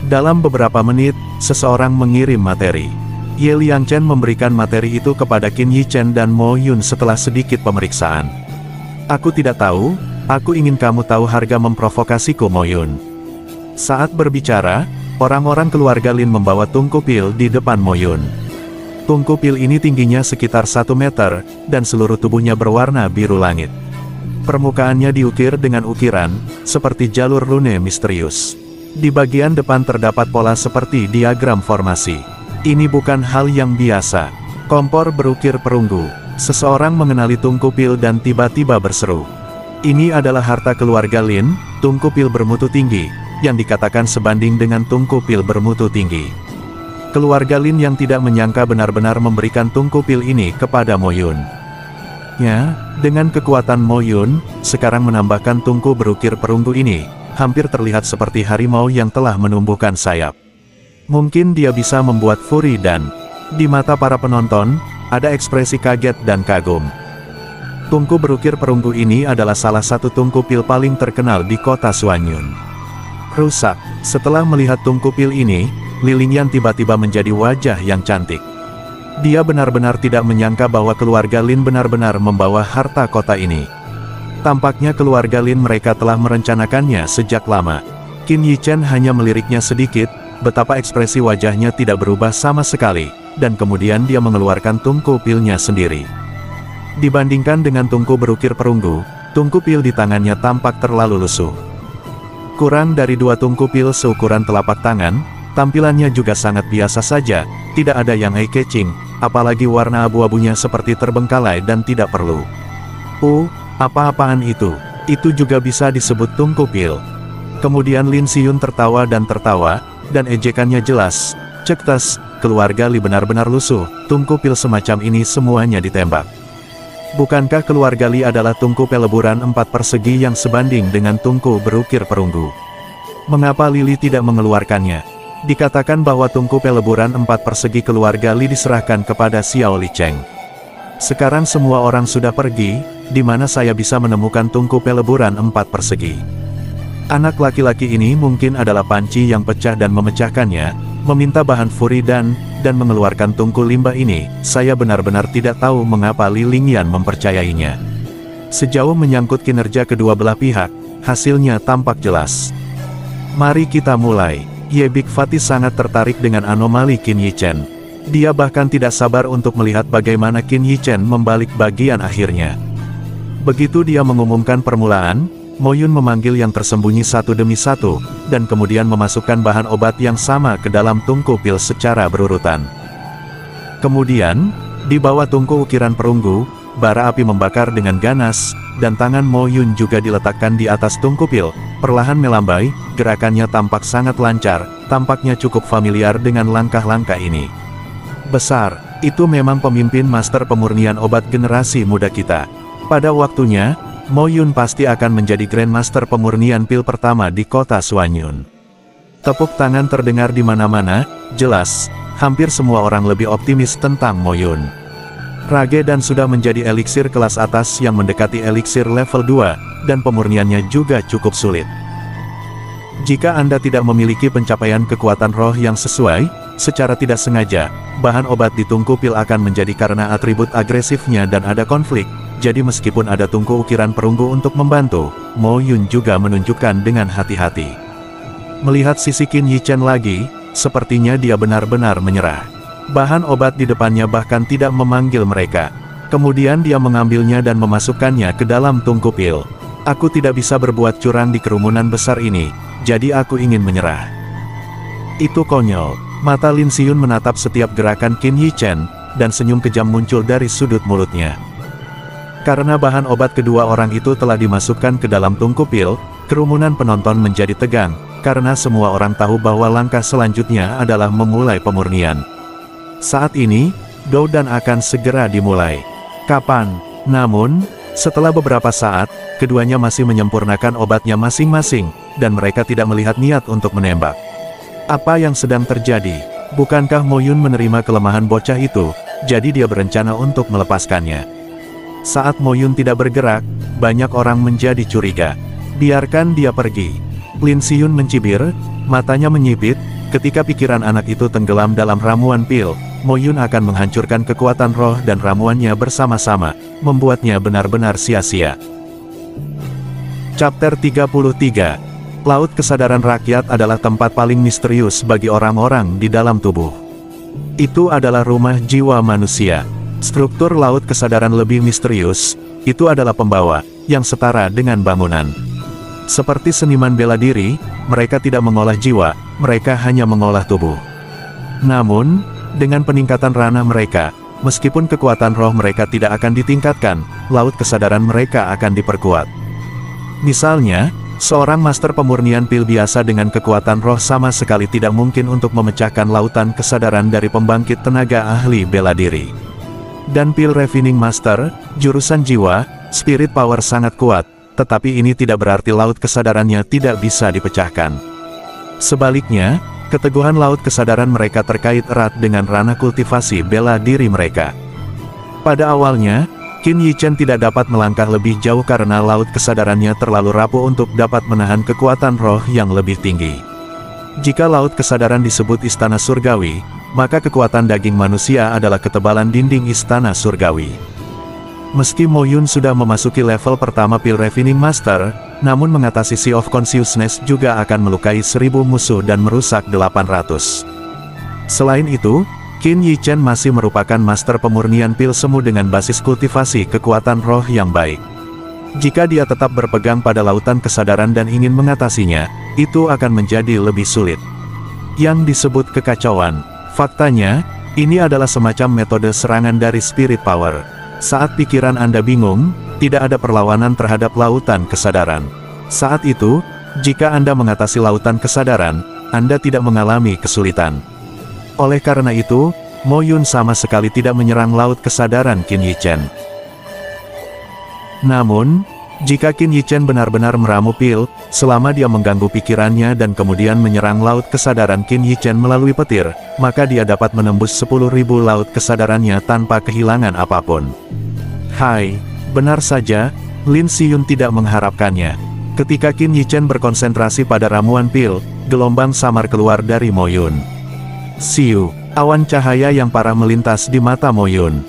Dalam beberapa menit, seseorang mengirim materi. Ye Liangchen memberikan materi itu kepada Qin Yichen dan Mo Yun setelah sedikit pemeriksaan. Aku tidak tahu, aku ingin kamu tahu harga memprovokasiku Mo Yun. Saat berbicara, orang-orang keluarga Lin membawa tungku pil di depan Mo Yun. Tungku pil ini tingginya sekitar 1 meter, dan seluruh tubuhnya berwarna biru langit. Permukaannya diukir dengan ukiran, seperti jalur rune misterius. Di bagian depan terdapat pola seperti diagram formasi. Ini bukan hal yang biasa. Kompor berukir perunggu. Seseorang mengenali tungku pil dan tiba-tiba berseru. Ini adalah harta keluarga Lin, tungku pil bermutu tinggi, yang dikatakan sebanding dengan tungku pil bermutu tinggi. Keluarga Lin yang tidak menyangka benar-benar memberikan tungku pil ini kepada Mo Yun. Ya, dengan kekuatan Mo Yun, sekarang menambahkan tungku berukir perunggu ini, hampir terlihat seperti harimau yang telah menumbuhkan sayap. Mungkin dia bisa membuat Fury dan, di mata para penonton, ada ekspresi kaget dan kagum. Tungku berukir perunggu ini adalah salah satu tungku pil paling terkenal di kota Suanyun. Rusak. Setelah melihat tungku pil ini, Li Lingyan tiba-tiba menjadi wajah yang cantik. Dia benar-benar tidak menyangka bahwa keluarga Lin benar-benar membawa harta kota ini. Tampaknya keluarga Lin mereka telah merencanakannya sejak lama. Qin Yichen hanya meliriknya sedikit, betapa ekspresi wajahnya tidak berubah sama sekali, dan kemudian dia mengeluarkan tungku pilnya sendiri. Dibandingkan dengan tungku berukir perunggu, tungku pil di tangannya tampak terlalu lusuh. Kurang dari 2 tungku pil seukuran telapak tangan, tampilannya juga sangat biasa saja, tidak ada yang eye-catching, apalagi warna abu-abunya seperti terbengkalai dan tidak perlu. Apa-apaan itu? Itu juga bisa disebut tungku pil. Kemudian Lin Xiyun tertawa, dan ejekannya jelas. Cektas, keluarga Li benar-benar lusuh, tungku pil semacam ini semuanya ditembak. Bukankah keluarga Li adalah tungku peleburan 4 persegi yang sebanding dengan tungku berukir perunggu? Mengapa Lili tidak mengeluarkannya? Dikatakan bahwa tungku peleburan 4 persegi keluarga Li diserahkan kepada Xiao Licheng. Sekarang semua orang sudah pergi, di mana saya bisa menemukan tungku peleburan 4 persegi. Anak laki-laki ini mungkin adalah panci yang pecah dan memecahkannya, meminta bahan Fury dan mengeluarkan tungku limbah ini. Saya benar-benar tidak tahu mengapa Li Lingyan mempercayainya. Sejauh menyangkut kinerja kedua belah pihak, hasilnya tampak jelas. Mari kita mulai. Ye Big Fati sangat tertarik dengan anomali Qin Yichen. Dia bahkan tidak sabar untuk melihat bagaimana Qin Yichen membalik bagian akhirnya. Begitu dia mengumumkan permulaan, Mo Yun memanggil yang tersembunyi satu demi satu, dan kemudian memasukkan bahan obat yang sama ke dalam tungku pil secara berurutan. Kemudian, di bawah tungku ukiran perunggu, bara api membakar dengan ganas, dan tangan Mo Yun juga diletakkan di atas tungku pil, perlahan melambai, gerakannya tampak sangat lancar, tampaknya cukup familiar dengan langkah-langkah ini. Besar, Itu memang pemimpin master pemurnian obat generasi muda kita. Pada waktunya, Mo Yun pasti akan menjadi Grandmaster pemurnian pil pertama di kota Suanyun. Tepuk tangan terdengar di mana-mana, jelas, hampir semua orang lebih optimis tentang Mo Yun. Rage dan sudah menjadi eliksir kelas atas yang mendekati eliksir level 2, dan pemurniannya juga cukup sulit. Jika Anda tidak memiliki pencapaian kekuatan roh yang sesuai, secara tidak sengaja, bahan obat di tungku pil akan menjadi karena atribut agresifnya dan ada konflik, jadi meskipun ada tungku ukiran perunggu untuk membantu, Mo Yun juga menunjukkan dengan hati-hati. Melihat sisi Qin Yichen lagi, sepertinya dia benar-benar menyerah. Bahan obat di depannya bahkan tidak memanggil mereka. Kemudian dia mengambilnya dan memasukkannya ke dalam tungku pil. Aku tidak bisa berbuat curang di kerumunan besar ini, jadi aku ingin menyerah. Itu konyol. Mata Lin Xiyun menatap setiap gerakan Qin Yichen, dan senyum kejam muncul dari sudut mulutnya. Karena bahan obat kedua orang itu telah dimasukkan ke dalam tungku pil, kerumunan penonton menjadi tegang, karena semua orang tahu bahwa langkah selanjutnya adalah memulai pemurnian. Saat ini, Doudan akan segera dimulai. Kapan? Namun, setelah beberapa saat, keduanya masih menyempurnakan obatnya masing-masing, dan mereka tidak melihat niat untuk menembak. Apa yang sedang terjadi? Bukankah Mo Yun menerima kelemahan bocah itu, jadi dia berencana untuk melepaskannya? Saat Mo Yun tidak bergerak, banyak orang menjadi curiga. Biarkan dia pergi. Lin Xiyun mencibir, matanya menyipit, ketika pikiran anak itu tenggelam dalam ramuan pil, Mo Yun akan menghancurkan kekuatan roh dan ramuannya bersama-sama, membuatnya benar-benar sia-sia. Chapter 33. Laut kesadaran rakyat adalah tempat paling misterius bagi orang-orang di dalam tubuh. Itu adalah rumah jiwa manusia. Struktur laut kesadaran lebih misterius, itu adalah pembawa, yang setara dengan bangunan. Seperti seniman bela diri, mereka tidak mengolah jiwa, mereka hanya mengolah tubuh. Namun, dengan peningkatan ranah mereka, meskipun kekuatan roh mereka tidak akan ditingkatkan, laut kesadaran mereka akan diperkuat. Misalnya, seorang master pemurnian pil biasa dengan kekuatan roh sama sekali tidak mungkin untuk memecahkan lautan kesadaran dari pembangkit tenaga ahli bela diri. Dan pil Refining Master, jurusan jiwa, spirit power sangat kuat, tetapi ini tidak berarti laut kesadarannya tidak bisa dipecahkan. Sebaliknya, keteguhan laut kesadaran mereka terkait erat dengan ranah kultivasi bela diri mereka. Pada awalnya, Qin Yichen tidak dapat melangkah lebih jauh karena laut kesadarannya terlalu rapuh untuk dapat menahan kekuatan roh yang lebih tinggi. Jika laut kesadaran disebut istana surgawi, maka kekuatan daging manusia adalah ketebalan dinding istana surgawi. Meski Mo Yun sudah memasuki level pertama pil Refining Master, namun mengatasi Sea of Consciousness juga akan melukai 1000 musuh dan merusak 800. Selain itu, Qin Yichen masih merupakan master pemurnian pil semu dengan basis kultivasi kekuatan roh yang baik. Jika dia tetap berpegang pada lautan kesadaran dan ingin mengatasinya, itu akan menjadi lebih sulit. Yang disebut kekacauan, faktanya, ini adalah semacam metode serangan dari spirit power. Saat pikiran Anda bingung, tidak ada perlawanan terhadap lautan kesadaran. Saat itu, jika Anda mengatasi lautan kesadaran, Anda tidak mengalami kesulitan. Oleh karena itu, Mo Yun sama sekali tidak menyerang laut kesadaran Qin Yichen. Namun, jika Qin Yichen benar-benar meramu pil, selama dia mengganggu pikirannya dan kemudian menyerang laut kesadaran Qin Yichen melalui petir, maka dia dapat menembus 10.000 laut kesadarannya tanpa kehilangan apapun. Hai, benar saja, Lin Xiyun tidak mengharapkannya. Ketika Qin Yichen berkonsentrasi pada ramuan pil, gelombang samar keluar dari Mo Yun. Siu, awan cahaya yang parah melintas di mata Mo Yun.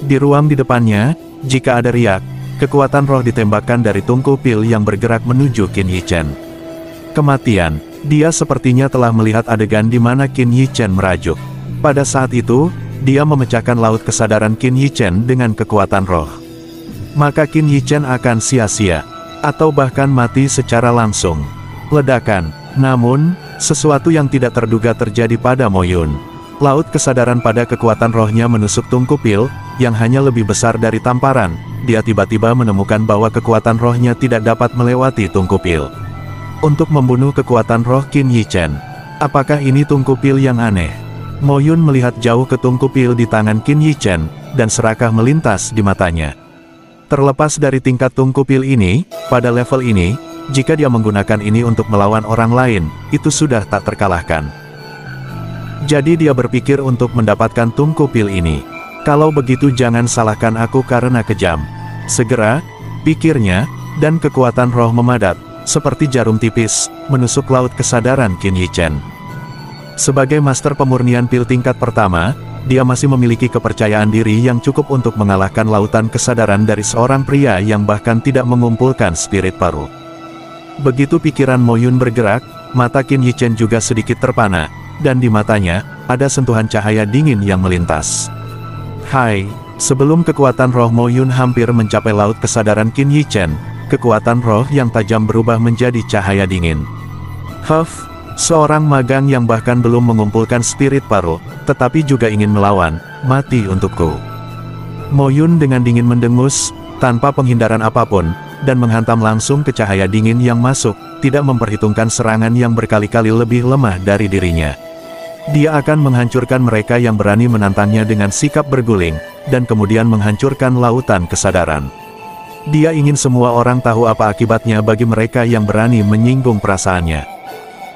Di ruang di depannya, jika ada riak, kekuatan roh ditembakkan dari tungku pil yang bergerak menuju Qin Yichen. Kematian, dia sepertinya telah melihat adegan di mana Qin Yichen merajuk. Pada saat itu, dia memecahkan laut kesadaran Qin Yichen dengan kekuatan roh. Maka Qin Yichen akan sia-sia, atau bahkan mati secara langsung. Ledakan, namun, sesuatu yang tidak terduga terjadi pada Mo Yun. Laut kesadaran pada kekuatan rohnya menusuk tungku pil, yang hanya lebih besar dari tamparan. Dia tiba-tiba menemukan bahwa kekuatan rohnya tidak dapat melewati tungku pil. Untuk membunuh kekuatan roh Qin Yichen. Apakah ini tungku pil yang aneh? Mo Yun melihat jauh ke tungku pil di tangan Qin Yichen, dan serakah melintas di matanya. Terlepas dari tingkat tungku pil ini, pada level ini, jika dia menggunakan ini untuk melawan orang lain, itu sudah tak terkalahkan. Jadi dia berpikir untuk mendapatkan tungku pil ini. Kalau begitu jangan salahkan aku karena kejam. Segera, pikirnya, dan kekuatan roh memadat, seperti jarum tipis, menusuk laut kesadaran Qin Yichen. Sebagai master pemurnian pil tingkat pertama, dia masih memiliki kepercayaan diri yang cukup untuk mengalahkan lautan kesadaran dari seorang pria yang bahkan tidak mengumpulkan spirit paru. Begitu pikiran Mo Yun bergerak, mata Qin Yichen juga sedikit terpana, dan di matanya, ada sentuhan cahaya dingin yang melintas. Hai, sebelum kekuatan roh Mo Yun hampir mencapai laut kesadaran Qin Yichen, kekuatan roh yang tajam berubah menjadi cahaya dingin. Huff, seorang magang yang bahkan belum mengumpulkan spirit paru, tetapi juga ingin melawan, mati untukku. Mo Yun dengan dingin mendengus, tanpa penghindaran apapun, dan menghantam langsung ke cahaya dingin yang masuk, tidak memperhitungkan serangan yang berkali-kali lebih lemah dari dirinya. Dia akan menghancurkan mereka yang berani menantangnya dengan sikap berguling, dan kemudian menghancurkan lautan kesadaran. Dia ingin semua orang tahu apa akibatnya bagi mereka yang berani menyinggung perasaannya.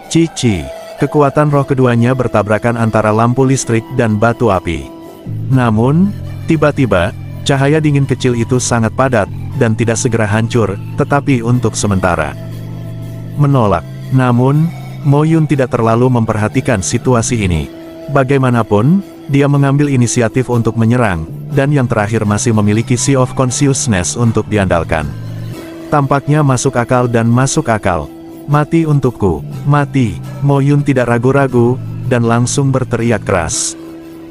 Cici, kekuatan roh keduanya bertabrakan antara lampu listrik dan batu api. Namun, tiba-tiba, cahaya dingin kecil itu sangat padat, dan tidak segera hancur, tetapi untuk sementara. Menolak. Namun, Mo Yun tidak terlalu memperhatikan situasi ini. Bagaimanapun, dia mengambil inisiatif untuk menyerang, dan yang terakhir masih memiliki Sea of Consciousness untuk diandalkan. Tampaknya masuk akal dan masuk akal. Mati untukku, mati. Mo Yun tidak ragu-ragu, dan langsung berteriak keras.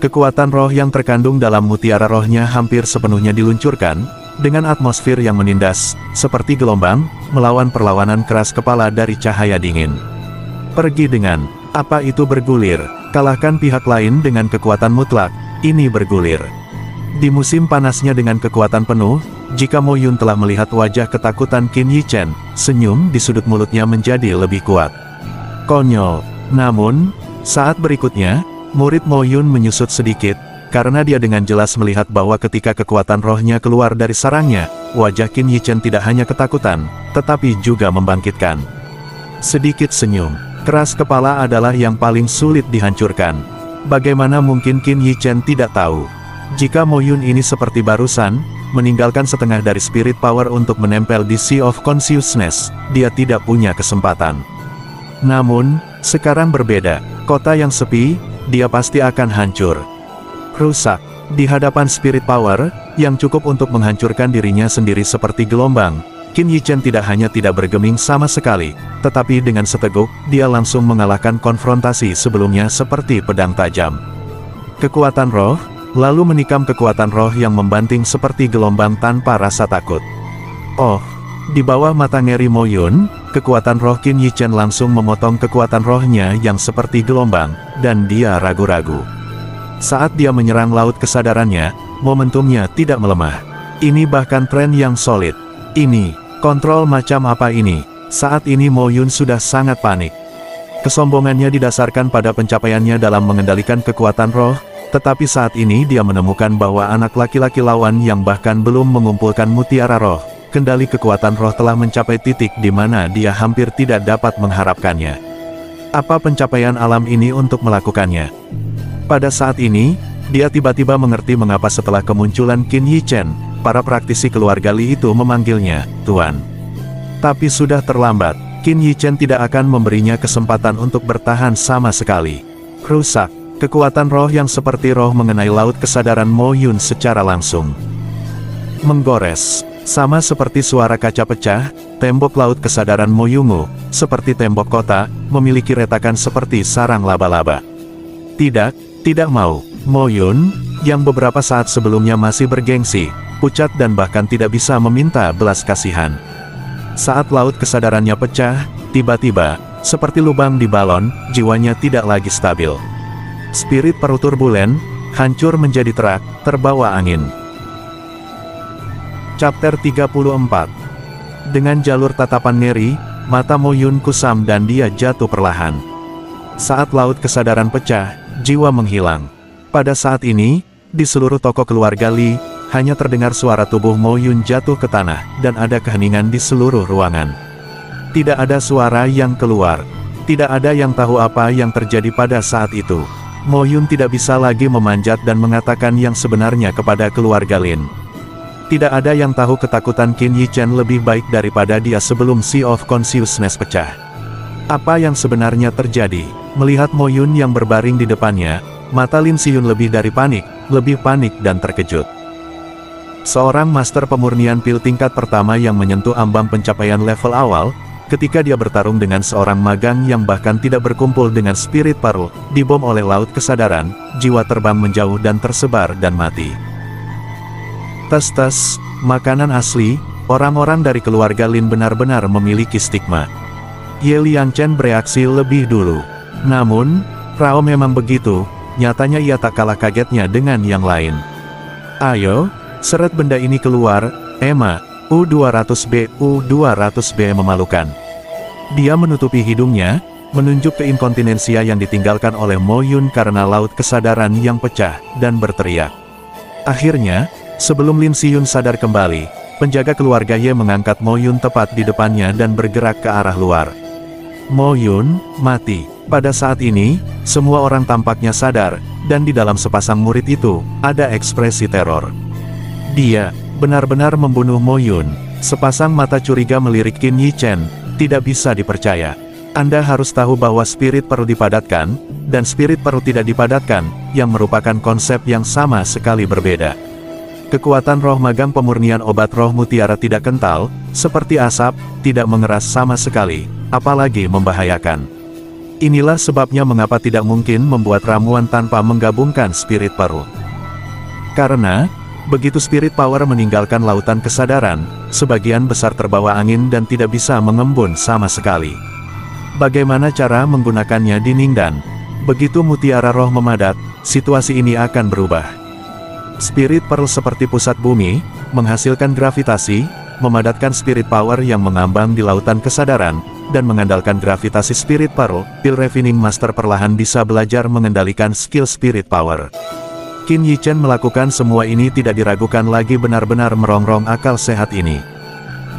Kekuatan roh yang terkandung dalam mutiara rohnya hampir sepenuhnya diluncurkan, dengan atmosfer yang menindas, seperti gelombang, melawan perlawanan keras kepala dari cahaya dingin. Pergi dengan, apa itu bergulir, kalahkan pihak lain dengan kekuatan mutlak, ini bergulir. Di musim panasnya dengan kekuatan penuh, jika Mo Yun telah melihat wajah ketakutan Qin Yichen, senyum di sudut mulutnya menjadi lebih kuat. Konyol. Namun, saat berikutnya, murid Mo Yun menyusut sedikit, karena dia dengan jelas melihat bahwa ketika kekuatan rohnya keluar dari sarangnya, wajah Qin Yichen tidak hanya ketakutan, tetapi juga membangkitkan. Sedikit senyum. Keras kepala adalah yang paling sulit dihancurkan. Bagaimana mungkin Qin Yichen tidak tahu? Jika Mo Yun ini seperti barusan, meninggalkan setengah dari spirit power untuk menempel di Sea of Consciousness, dia tidak punya kesempatan. Namun, sekarang berbeda. Kota yang sepi, dia pasti akan hancur. Rusak. Di hadapan spirit power, yang cukup untuk menghancurkan dirinya sendiri seperti gelombang, Qin Yichen tidak hanya tidak bergeming sama sekali, tetapi dengan seteguk, dia langsung mengalahkan konfrontasi sebelumnya seperti pedang tajam. Kekuatan roh, lalu menikam kekuatan roh yang membanting seperti gelombang tanpa rasa takut. Oh, di bawah mata ngeri Mo Yun, kekuatan roh Qin Yichen langsung memotong kekuatan rohnya yang seperti gelombang, dan dia ragu-ragu. Saat dia menyerang laut kesadarannya, momentumnya tidak melemah. Ini bahkan tren yang solid. Ini, kontrol macam apa ini? Saat ini Mo Yun sudah sangat panik. Kesombongannya didasarkan pada pencapaiannya dalam mengendalikan kekuatan roh, tetapi saat ini dia menemukan bahwa anak laki-laki lawan yang bahkan belum mengumpulkan mutiara roh, kendali kekuatan roh telah mencapai titik di mana dia hampir tidak dapat mengharapkannya. Apa pencapaian alam ini untuk melakukannya? Pada saat ini, dia tiba-tiba mengerti mengapa setelah kemunculan Qin Yichen, para praktisi keluarga Li itu memanggilnya Tuan. Tapi sudah terlambat, Qin Yichen tidak akan memberinya kesempatan untuk bertahan sama sekali. Rusak. Kekuatan roh yang seperti roh mengenai laut kesadaran Mo Yun secara langsung. Menggores. Sama seperti suara kaca pecah, tembok laut kesadaran Mo Yungu, seperti tembok kota, memiliki retakan seperti sarang laba-laba. Tidak mau. Mo Yun, yang beberapa saat sebelumnya masih bergengsi, pucat dan bahkan tidak bisa meminta belas kasihan. Saat laut kesadarannya pecah, tiba-tiba, seperti lubang di balon, jiwanya tidak lagi stabil. Spirit paru turbulen, hancur menjadi terak, terbawa angin. Chapter 34. Dengan jalur tatapan ngeri, mata Mo Yun kusam dan dia jatuh perlahan. Saat laut kesadaran pecah, jiwa menghilang. Pada saat ini, di seluruh toko keluarga Li, hanya terdengar suara tubuh Mo Yun jatuh ke tanah, dan ada keheningan di seluruh ruangan. Tidak ada suara yang keluar. Tidak ada yang tahu apa yang terjadi pada saat itu. Mo Yun tidak bisa lagi memanjat dan mengatakan yang sebenarnya kepada keluarga Lin. Tidak ada yang tahu ketakutan Qin Yi Chen lebih baik daripada dia sebelum Sea of Consciousness pecah. Apa yang sebenarnya terjadi? Melihat Mo Yun yang berbaring di depannya, mata Lin Siyun lebih dari panik, lebih panik dan terkejut. Seorang master pemurnian pil tingkat pertama yang menyentuh ambang pencapaian level awal, ketika dia bertarung dengan seorang magang yang bahkan tidak berkumpul dengan Spirit Pearl, dibom oleh laut kesadaran, jiwa terbang menjauh dan tersebar dan mati. Tes-tes, makanan asli, orang-orang dari keluarga Lin benar-benar memiliki stigma. Ye Liangchen bereaksi lebih dulu. Namun, Rao memang begitu, nyatanya ia tak kalah kagetnya dengan yang lain. Ayo, seret benda ini keluar, Emma. U200B memalukan. Dia menutupi hidungnya, menunjuk ke inkontinensia yang ditinggalkan oleh Mo Yun karena laut kesadaran yang pecah, dan berteriak. Akhirnya, sebelum Lin Siyun sadar kembali, penjaga keluarga Ye mengangkat Mo Yun tepat di depannya dan bergerak ke arah luar. Mo Yun, mati. Pada saat ini, semua orang tampaknya sadar, dan di dalam sepasang murid itu, ada ekspresi teror. Dia benar-benar membunuh Mo Yun. Sepasang mata curiga melirik Qin Yi Chen, tidak bisa dipercaya. Anda harus tahu bahwa spirit perlu dipadatkan, dan spirit perlu tidak dipadatkan, yang merupakan konsep yang sama sekali berbeda. Kekuatan roh magang pemurnian obat roh mutiara tidak kental, seperti asap, tidak mengeras sama sekali, apalagi membahayakan. Inilah sebabnya mengapa tidak mungkin membuat ramuan tanpa menggabungkan spirit pearl. Karena, begitu spirit power meninggalkan lautan kesadaran, sebagian besar terbawa angin dan tidak bisa mengembun sama sekali. Bagaimana cara menggunakannya di Ningdan? Begitu mutiara roh memadat, situasi ini akan berubah. Spirit pearl seperti pusat bumi, menghasilkan gravitasi, memadatkan spirit power yang mengambang di lautan kesadaran, dan mengandalkan gravitasi spirit pearl, Pil Refining Master perlahan bisa belajar mengendalikan skill spirit power. Qin Yi Chen melakukan semua ini tidak diragukan lagi benar-benar merongrong akal sehat ini.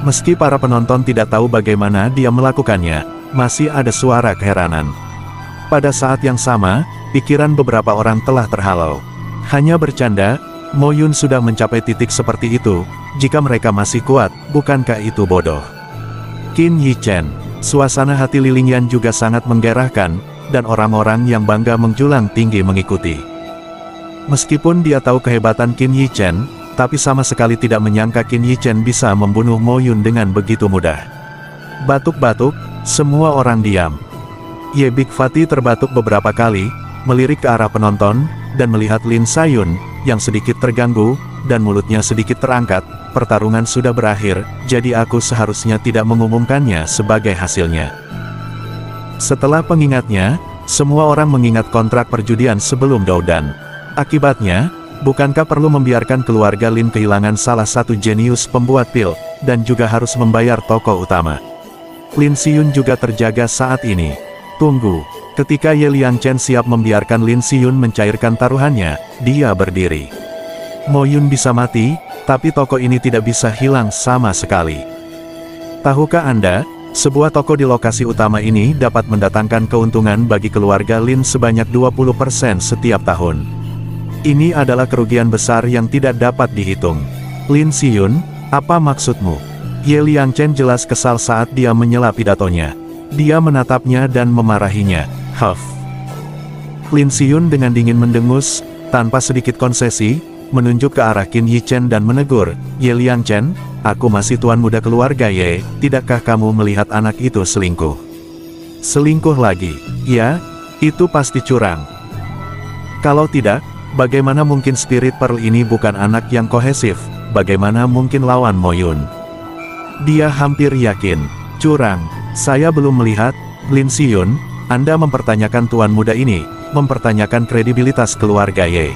Meski para penonton tidak tahu bagaimana dia melakukannya, masih ada suara keheranan. Pada saat yang sama, pikiran beberapa orang telah terhalau. Hanya bercanda, Mo Yun sudah mencapai titik seperti itu, jika mereka masih kuat, bukankah itu bodoh? Qin Yi Chen, suasana hati Lilingyan juga sangat menggairahkan, dan orang-orang yang bangga menjulang tinggi mengikuti. Meskipun dia tahu kehebatan Qin Yi Chen, tapi sama sekali tidak menyangka Qin Yi Chen bisa membunuh Mo Yun dengan begitu mudah. Batuk-batuk, semua orang diam. Ye Big Fatty terbatuk beberapa kali, melirik ke arah penonton, dan melihat Lin Sayun, yang sedikit terganggu, dan mulutnya sedikit terangkat. Pertarungan sudah berakhir, jadi aku seharusnya tidak mengumumkannya sebagai hasilnya. Setelah pengingatnya, semua orang mengingat kontrak perjudian sebelum Doudan. Akibatnya, bukankah perlu membiarkan keluarga Lin kehilangan salah satu jenius pembuat pil, dan juga harus membayar tokoh utama? Lin Siyun juga terjaga saat ini. Tunggu, ketika Ye Liangchen siap membiarkan Lin Siyun mencairkan taruhannya, dia berdiri. Mo Yun bisa mati, tapi toko ini tidak bisa hilang sama sekali. Tahukah Anda, sebuah toko di lokasi utama ini dapat mendatangkan keuntungan bagi keluarga Lin sebanyak 20% setiap tahun. Ini adalah kerugian besar yang tidak dapat dihitung. Lin Siyun, apa maksudmu? Ye Liangchen jelas kesal saat dia menyela pidatonya. Dia menatapnya dan memarahinya. Huff. Lin Siyun dengan dingin mendengus, tanpa sedikit konsesi, menunjuk ke arah Qin Yi Chen dan menegur, Ye Liangchen, aku masih tuan muda keluarga Ye, tidakkah kamu melihat anak itu selingkuh? Selingkuh lagi? Ya, itu pasti curang. Kalau tidak, bagaimana mungkin spirit pearl ini bukan anak yang kohesif? Bagaimana mungkin lawan Mo Yun? Dia hampir yakin. Curang. Saya belum melihat. Lin Siyun, Anda mempertanyakan tuan muda ini, mempertanyakan kredibilitas keluarga Ye.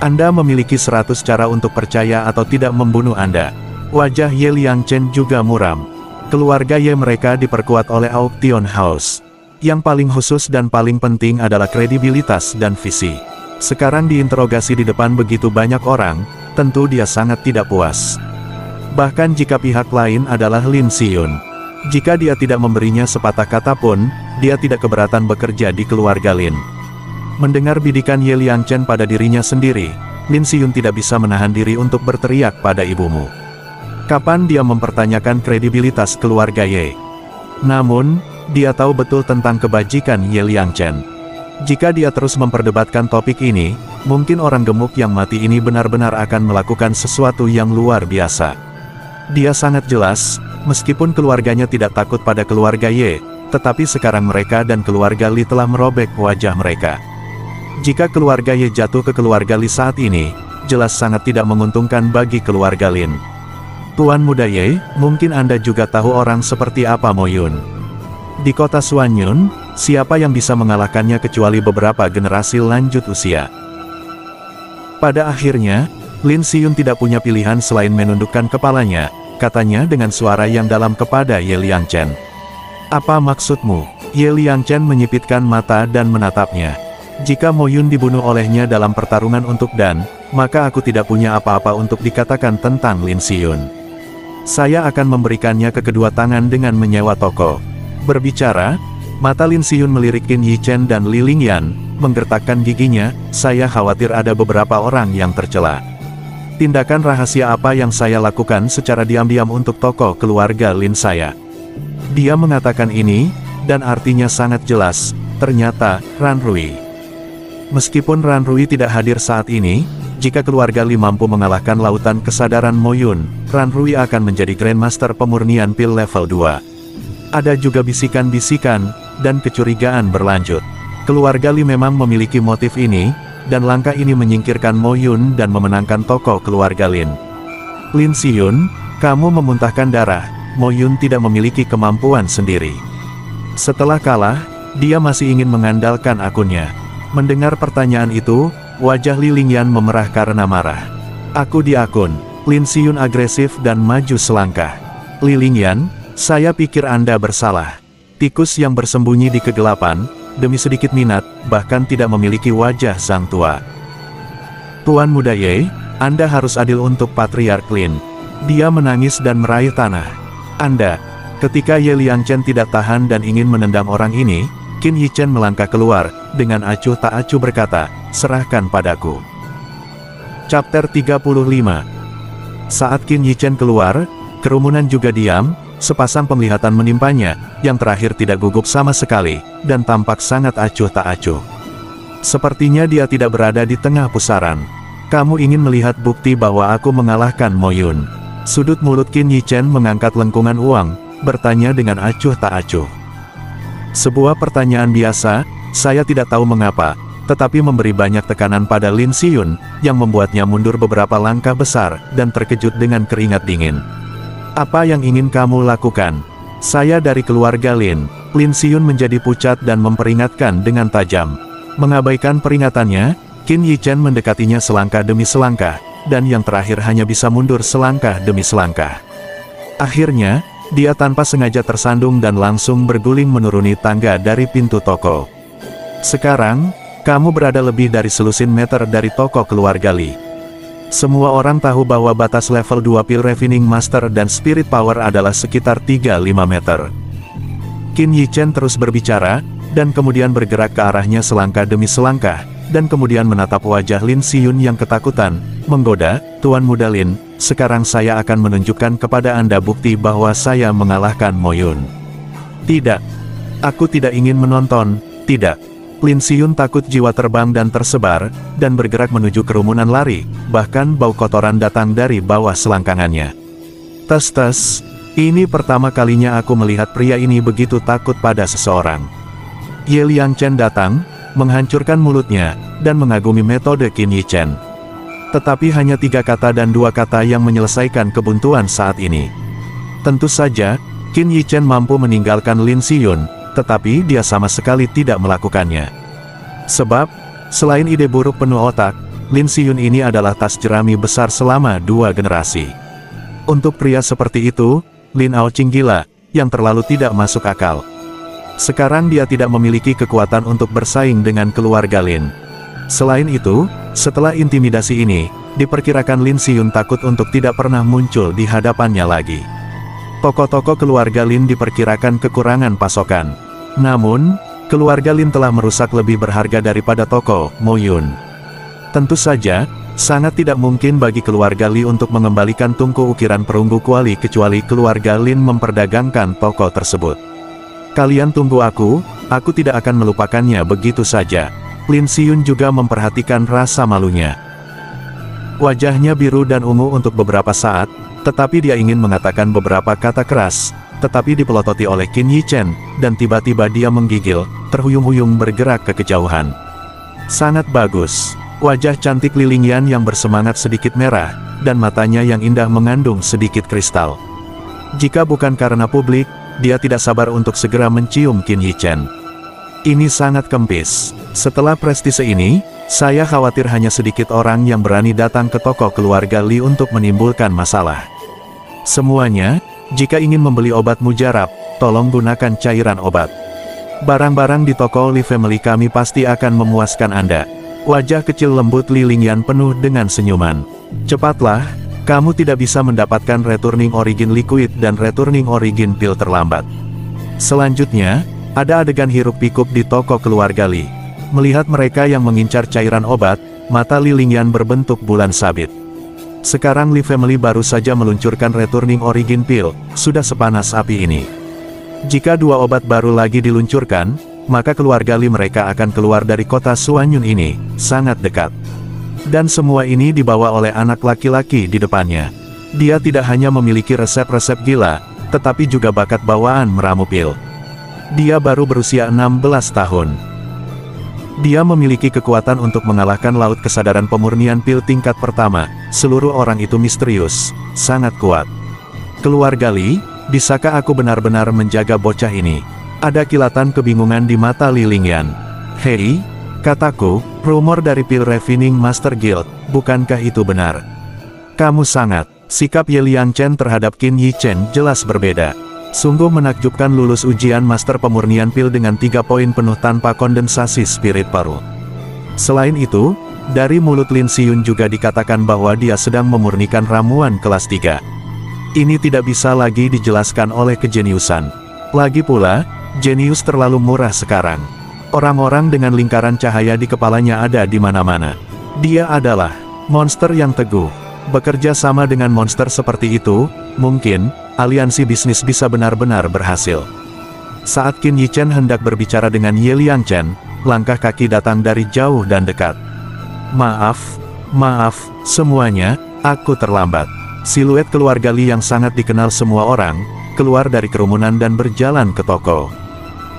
Anda memiliki 100 cara untuk percaya atau tidak membunuh Anda. Wajah Ye Liangchen juga muram. Keluarga Ye mereka diperkuat oleh Auction House. Yang paling khusus dan paling penting adalah kredibilitas dan visi. Sekarang diinterogasi di depan begitu banyak orang, tentu dia sangat tidak puas. Bahkan jika pihak lain adalah Lin Si-yun. Jika dia tidak memberinya sepatah kata pun, dia tidak keberatan bekerja di keluarga Lin. Mendengar bidikan Ye Liangchen pada dirinya sendiri, Lin Si-yun tidak bisa menahan diri untuk berteriak pada ibumu. Kapan dia mempertanyakan kredibilitas keluarga Ye? Namun, dia tahu betul tentang kebajikan Ye Liangchen. Jika dia terus memperdebatkan topik ini, mungkin orang gemuk yang mati ini benar-benar akan melakukan sesuatu yang luar biasa. Dia sangat jelas, meskipun keluarganya tidak takut pada keluarga Ye, tetapi sekarang mereka dan keluarga Li telah merobek wajah mereka. Jika keluarga Ye jatuh ke keluarga Li saat ini, jelas sangat tidak menguntungkan bagi keluarga Lin. Tuan Muda Ye, mungkin Anda juga tahu orang seperti apa Mo Yun. Di kota Suanyun, siapa yang bisa mengalahkannya kecuali beberapa generasi lanjut usia. Pada akhirnya, Lin Si-yun tidak punya pilihan selain menundukkan kepalanya, katanya dengan suara yang dalam kepada Ye Liangchen. Apa maksudmu? Ye Liangchen menyipitkan mata dan menatapnya. Jika Mo Yun dibunuh olehnya dalam pertarungan untuk Dan, maka aku tidak punya apa-apa untuk dikatakan tentang Lin Si-yun. Saya akan memberikannya ke kedua tangan dengan menyewa toko. Berbicara, mata Lin Si-yun melirik Qin Yichen dan Li Lingyan, menggertakkan giginya, saya khawatir ada beberapa orang yang tercela. Tindakan rahasia apa yang saya lakukan secara diam-diam untuk toko keluarga Lin saya? Dia mengatakan ini, dan artinya sangat jelas, ternyata, Ran Rui. Meskipun Ran Rui tidak hadir saat ini, jika keluarga Li mampu mengalahkan lautan kesadaran Mo Yun, Ran Rui akan menjadi Grandmaster pemurnian pil level 2. Ada juga bisikan-bisikan, dan kecurigaan berlanjut. Keluarga Li memang memiliki motif ini, dan langkah ini menyingkirkan Mo Yun dan memenangkan toko keluarga Lin. Lin Si-yun, kamu memuntahkan darah, Mo Yun tidak memiliki kemampuan sendiri. Setelah kalah, dia masih ingin mengandalkan akunnya. Mendengar pertanyaan itu, wajah Li Lingyan memerah karena marah. Aku di akun. Lin Si-yun agresif dan maju selangkah. Li Lingyan, saya pikir Anda bersalah. Tikus yang bersembunyi di kegelapan, demi sedikit minat, bahkan tidak memiliki wajah sang tua. Tuan Muda Ye, Anda harus adil untuk Patriark Lin. Dia menangis dan meraih tanah. Anda. Ketika Ye Liangchen tidak tahan dan ingin menendang orang ini, Qin Yichen melangkah keluar, dengan acuh tak acuh berkata, serahkan padaku. Chapter 35. Saat Qin Yichen keluar, kerumunan juga diam, sepasang penglihatan menimpanya, yang terakhir tidak gugup sama sekali, dan tampak sangat acuh tak acuh. Sepertinya dia tidak berada di tengah pusaran. Kamu ingin melihat bukti bahwa aku mengalahkan Mo Yun. Sudut mulut Qin Yichen mengangkat lengkungan uang, bertanya dengan acuh tak acuh. Sebuah pertanyaan biasa, saya tidak tahu mengapa, tetapi memberi banyak tekanan pada Lin Si-yun, yang membuatnya mundur beberapa langkah besar, dan terkejut dengan keringat dingin. Apa yang ingin kamu lakukan? Saya dari keluarga Lin. Lin Si-yun menjadi pucat dan memperingatkan dengan tajam. Mengabaikan peringatannya, Qin Yichen mendekatinya selangkah demi selangkah, dan yang terakhir hanya bisa mundur selangkah demi selangkah. Akhirnya, dia tanpa sengaja tersandung dan langsung berguling menuruni tangga dari pintu toko. Sekarang, kamu berada lebih dari selusin meter dari toko keluarga Li. Semua orang tahu bahwa batas level 2 Pil Refining Master dan Spirit Power adalah sekitar 3-5 meter. Qin Yichen terus berbicara, dan kemudian bergerak ke arahnya selangkah demi selangkah, dan kemudian menatap wajah Lin Si-yun yang ketakutan, menggoda, Tuan Muda Lin, sekarang saya akan menunjukkan kepada Anda bukti bahwa saya mengalahkan Mo Yun. Tidak. Aku tidak ingin menonton, tidak. Lin Si-yun takut jiwa terbang dan tersebar, dan bergerak menuju kerumunan lari, bahkan bau kotoran datang dari bawah selangkangannya. Tes-tes, ini pertama kalinya aku melihat pria ini begitu takut pada seseorang. Ye Liangchen datang, menghancurkan mulutnya, dan mengagumi metode Qin Yichen. Tetapi hanya 3 kata dan 2 kata yang menyelesaikan kebuntuan saat ini. Tentu saja, Qin Yichen mampu meninggalkan Lin Si-yun, tetapi dia sama sekali tidak melakukannya. Sebab, selain ide buruk penuh otak, Lin Si-yun ini adalah tas jerami besar selama 2 generasi. Untuk pria seperti itu, Lin Aoqing gila, yang terlalu tidak masuk akal. Sekarang dia tidak memiliki kekuatan untuk bersaing dengan keluarga Lin. Selain itu, setelah intimidasi ini, diperkirakan Lin Xiyun takut untuk tidak pernah muncul di hadapannya lagi. Tokoh-tokoh keluarga Lin diperkirakan kekurangan pasokan. Namun, keluarga Lin telah merusak lebih berharga daripada toko Mo Yun. Tentu saja, sangat tidak mungkin bagi keluarga Li untuk mengembalikan tungku ukiran perunggu kuali kecuali keluarga Lin memperdagangkan toko tersebut. Kalian tunggu aku tidak akan melupakannya begitu saja. Lin Xiyun juga memperhatikan rasa malunya. Wajahnya biru dan ungu untuk beberapa saat, tetapi dia ingin mengatakan beberapa kata keras, tetapi dipelototi oleh Qin Yichen, dan tiba-tiba dia menggigil, terhuyung-huyung bergerak ke kejauhan. Sangat bagus. Wajah cantik Li Lingyan yang bersemangat sedikit merah, dan matanya yang indah mengandung sedikit kristal. Jika bukan karena publik, dia tidak sabar untuk segera mencium Qin Yichen. Ini sangat kempis. Setelah prestise ini, saya khawatir hanya sedikit orang yang berani datang ke toko keluarga Li untuk menimbulkan masalah. Semuanya, jika ingin membeli obat mujarab, tolong gunakan cairan obat. Barang-barang di toko Li Family kami pasti akan memuaskan Anda. Wajah kecil lembut Li Lingyan penuh dengan senyuman. Cepatlah, kamu tidak bisa mendapatkan Returning Origin Liquid dan Returning Origin Pill terlambat. Selanjutnya, ada adegan hiruk-pikuk di toko keluarga Li. Melihat mereka yang mengincar cairan obat, mata Li Lingyan berbentuk bulan sabit. Sekarang Li Family baru saja meluncurkan Returning Origin Pill, sudah sepanas api ini. Jika dua obat baru lagi diluncurkan, maka keluarga Li mereka akan keluar dari kota Suanyun ini, sangat dekat. Dan semua ini dibawa oleh anak laki-laki di depannya. Dia tidak hanya memiliki resep-resep gila, tetapi juga bakat bawaan meramu pil. Dia baru berusia 16 tahun. Dia memiliki kekuatan untuk mengalahkan laut kesadaran pemurnian pil tingkat pertama. Seluruh orang itu misterius, sangat kuat. Keluarga Li, bisakah aku benar-benar menjaga bocah ini? Ada kilatan kebingungan di mata Li Lingyan. Hei, kataku, rumor dari Pil Refining Master Guild, bukankah itu benar? Kamu sangat. Sikap Ye Liangchen terhadap Qin Yichen jelas berbeda. Sungguh menakjubkan lulus ujian Master Pemurnian Pil dengan 3 poin penuh tanpa kondensasi spirit pearl. Selain itu, dari mulut Lin Xiyun juga dikatakan bahwa dia sedang memurnikan ramuan kelas 3. Ini tidak bisa lagi dijelaskan oleh kejeniusan. Lagi pula, jenius terlalu murah sekarang. Orang-orang dengan lingkaran cahaya di kepalanya ada di mana-mana. Dia adalah monster yang teguh. Bekerja sama dengan monster seperti itu, mungkin aliansi bisnis bisa benar-benar berhasil. Saat Qin Yichen hendak berbicara dengan Ye Liangchen, langkah kaki datang dari jauh dan dekat. Maaf, semuanya, aku terlambat. Siluet keluarga Li yang sangat dikenal semua orang, keluar dari kerumunan dan berjalan ke toko.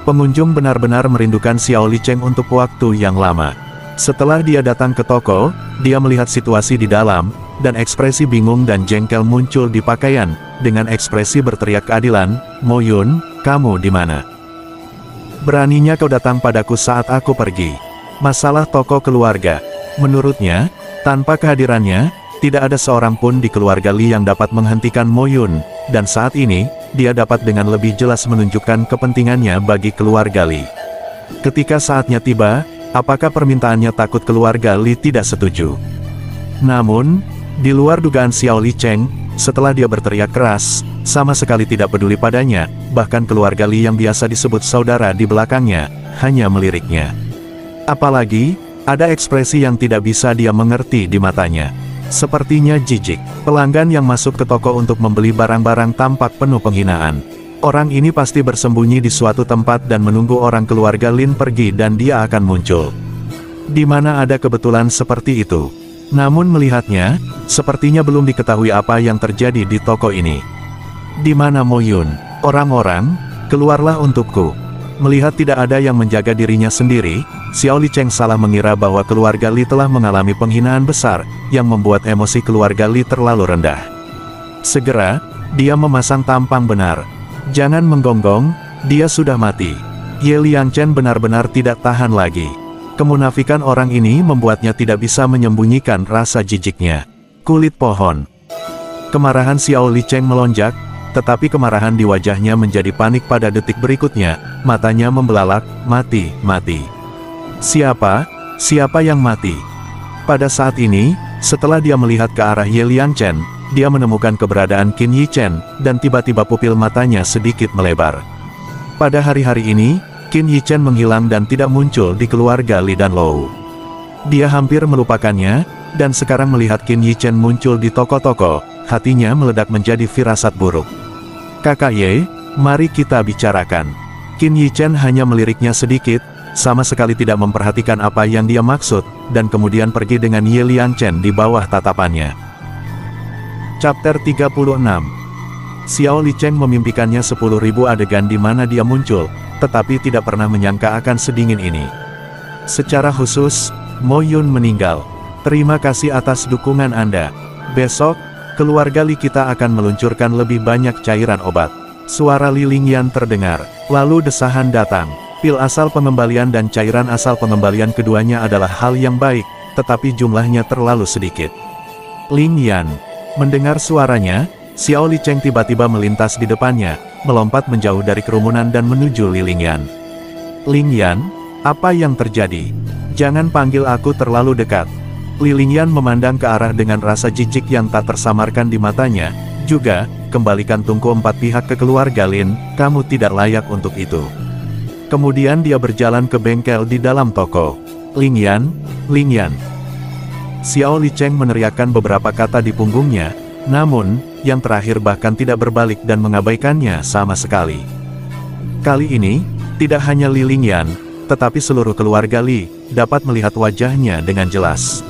Pengunjung benar-benar merindukan Xiao Licheng untuk waktu yang lama. Setelah dia datang ke toko, dia melihat situasi di dalam, dan ekspresi bingung dan jengkel muncul di pakaian, dengan ekspresi berteriak keadilan, Mo Yun, kamu di mana? Beraninya kau datang padaku saat aku pergi. Masalah toko keluarga. Menurutnya, tanpa kehadirannya, tidak ada seorang pun di keluarga Li yang dapat menghentikan Mo Yun, dan saat ini, dia dapat dengan lebih jelas menunjukkan kepentingannya bagi keluarga Li. Ketika saatnya tiba, apakah permintaannya takut keluarga Li tidak setuju? Namun, di luar dugaan Xiao Licheng, setelah dia berteriak keras, sama sekali tidak peduli padanya, bahkan keluarga Li yang biasa disebut saudara di belakangnya, hanya meliriknya. Apalagi, ada ekspresi yang tidak bisa dia mengerti di matanya. Sepertinya jijik. Pelanggan yang masuk ke toko untuk membeli barang-barang tampak penuh penghinaan. Orang ini pasti bersembunyi di suatu tempat dan menunggu orang keluarga Lin pergi dan dia akan muncul. Di mana ada kebetulan seperti itu. Namun melihatnya, sepertinya belum diketahui apa yang terjadi di toko ini. Di mana Mo Yun? Orang-orang, keluarlah untukku. Melihat tidak ada yang menjaga dirinya sendiri, Xiao Licheng salah mengira bahwa keluarga Li telah mengalami penghinaan besar, yang membuat emosi keluarga Li terlalu rendah. Segera, dia memasang tampang benar. Jangan menggonggong, dia sudah mati. Ye Liangchen benar-benar tidak tahan lagi. Kemunafikan orang ini membuatnya tidak bisa menyembunyikan rasa jijiknya. Kulit pohon. Kemarahan Xiao Licheng melonjak, tetapi kemarahan di wajahnya menjadi panik pada detik berikutnya, matanya membelalak, mati, mati. Siapa? Siapa yang mati? Pada saat ini, setelah dia melihat ke arah Ye Liangchen, dia menemukan keberadaan Qin Yichen, dan tiba-tiba pupil matanya sedikit melebar. Pada hari-hari ini, Qin Yichen menghilang dan tidak muncul di keluarga Li dan Lou. Dia hampir melupakannya, dan sekarang melihat Qin Yichen muncul di toko-toko, hatinya meledak menjadi firasat buruk. Kakak Ye, mari kita bicarakan. Qin Yichen hanya meliriknya sedikit, sama sekali tidak memperhatikan apa yang dia maksud, dan kemudian pergi dengan Ye Liangchen di bawah tatapannya. Chapter 36. Xiao Licheng memimpikannya 10.000 adegan di mana dia muncul, tetapi tidak pernah menyangka akan sedingin ini. Secara khusus, Mo Yun meninggal. Terima kasih atas dukungan Anda. Besok, keluarga Li kita akan meluncurkan lebih banyak cairan obat. Suara Li Lingyan terdengar, lalu desahan datang. Pil asal pengembalian dan cairan asal pengembalian keduanya adalah hal yang baik, tetapi jumlahnya terlalu sedikit. Lingyan. Mendengar suaranya, Xiao Licheng tiba-tiba melintas di depannya, melompat menjauh dari kerumunan dan menuju Li Lingyan. Lingyan, apa yang terjadi? Jangan panggil aku terlalu dekat. Li Lingyan memandang ke arah dengan rasa jijik yang tak tersamarkan di matanya. Juga, kembalikan tungku 4 pihak ke keluarga Lin, kamu tidak layak untuk itu. Kemudian dia berjalan ke bengkel di dalam toko. Lingyan, Lingyan. Xiao Licheng meneriakkan beberapa kata di punggungnya, namun, yang terakhir bahkan tidak berbalik dan mengabaikannya sama sekali. Kali ini, tidak hanya Li Lingyan, tetapi seluruh keluarga Li, dapat melihat wajahnya dengan jelas.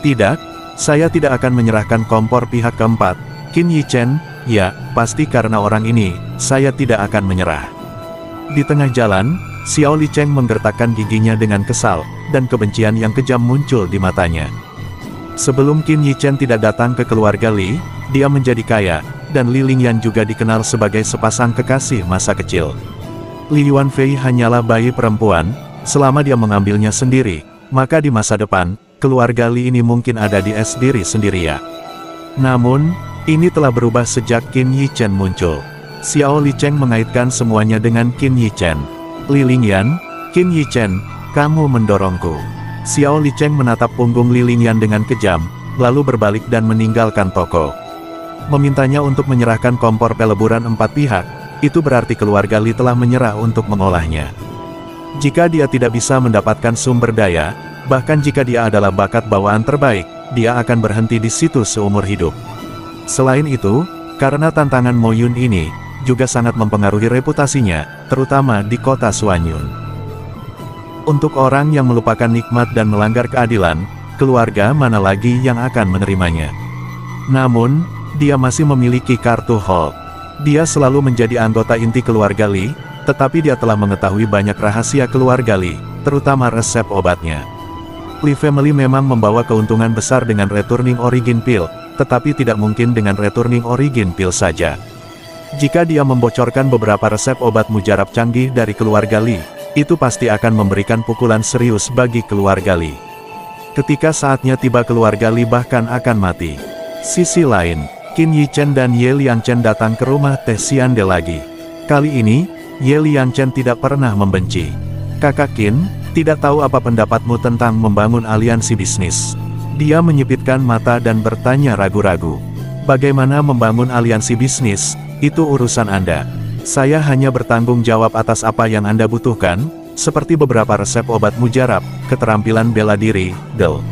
Tidak, saya tidak akan menyerahkan kompor pihak keempat, Qin Yichen, ya, pasti karena orang ini, saya tidak akan menyerah. Di tengah jalan, Xiao Licheng menggertakkan giginya dengan kesal, dan kebencian yang kejam muncul di matanya. Sebelum Qin Yichen tidak datang ke keluarga Li, dia menjadi kaya, dan Li Lingyan juga dikenal sebagai sepasang kekasih masa kecil. Li Yuanfei hanyalah bayi perempuan, selama dia mengambilnya sendiri, maka di masa depan, keluarga Li ini mungkin ada di diri sendiri ya. Namun, ini telah berubah sejak Qin Yichen muncul. Xiao Licheng mengaitkan semuanya dengan Qin Yichen. Li Lingyan, Qin Yichen, kamu mendorongku. Xiao Licheng menatap punggung Li Lingyan dengan kejam, lalu berbalik dan meninggalkan toko. Memintanya untuk menyerahkan kompor peleburan 4 pihak, itu berarti keluarga Li telah menyerah untuk mengolahnya. Jika dia tidak bisa mendapatkan sumber daya, bahkan jika dia adalah bakat bawaan terbaik, dia akan berhenti di situ seumur hidup. Selain itu, karena tantangan Mo Yun ini, juga sangat mempengaruhi reputasinya, terutama di kota Suanyun. Untuk orang yang melupakan nikmat dan melanggar keadilan, keluarga mana lagi yang akan menerimanya? Namun, dia masih memiliki kartu Hulk. Dia selalu menjadi anggota inti keluarga Li, tetapi dia telah mengetahui banyak rahasia keluarga Li, terutama resep obatnya. Li Family memang membawa keuntungan besar dengan Returning Origin Pill, tetapi tidak mungkin dengan Returning Origin Pill saja. Jika dia membocorkan beberapa resep obat mujarab canggih dari keluarga Li, itu pasti akan memberikan pukulan serius bagi keluarga Li. Ketika saatnya tiba, keluarga Li bahkan akan mati. Sisi lain, Qin Yichen dan Ye Liangchen datang ke rumah Teh Xiande lagi. Kali ini, Ye Liangchen tidak pernah membenci. Kakak Qin, tidak tahu apa pendapatmu tentang membangun aliansi bisnis. Dia menyipitkan mata dan bertanya ragu-ragu. Bagaimana membangun aliansi bisnis? Itu urusan Anda. Saya hanya bertanggung jawab atas apa yang Anda butuhkan, seperti beberapa resep obat mujarab, keterampilan bela diri, Del.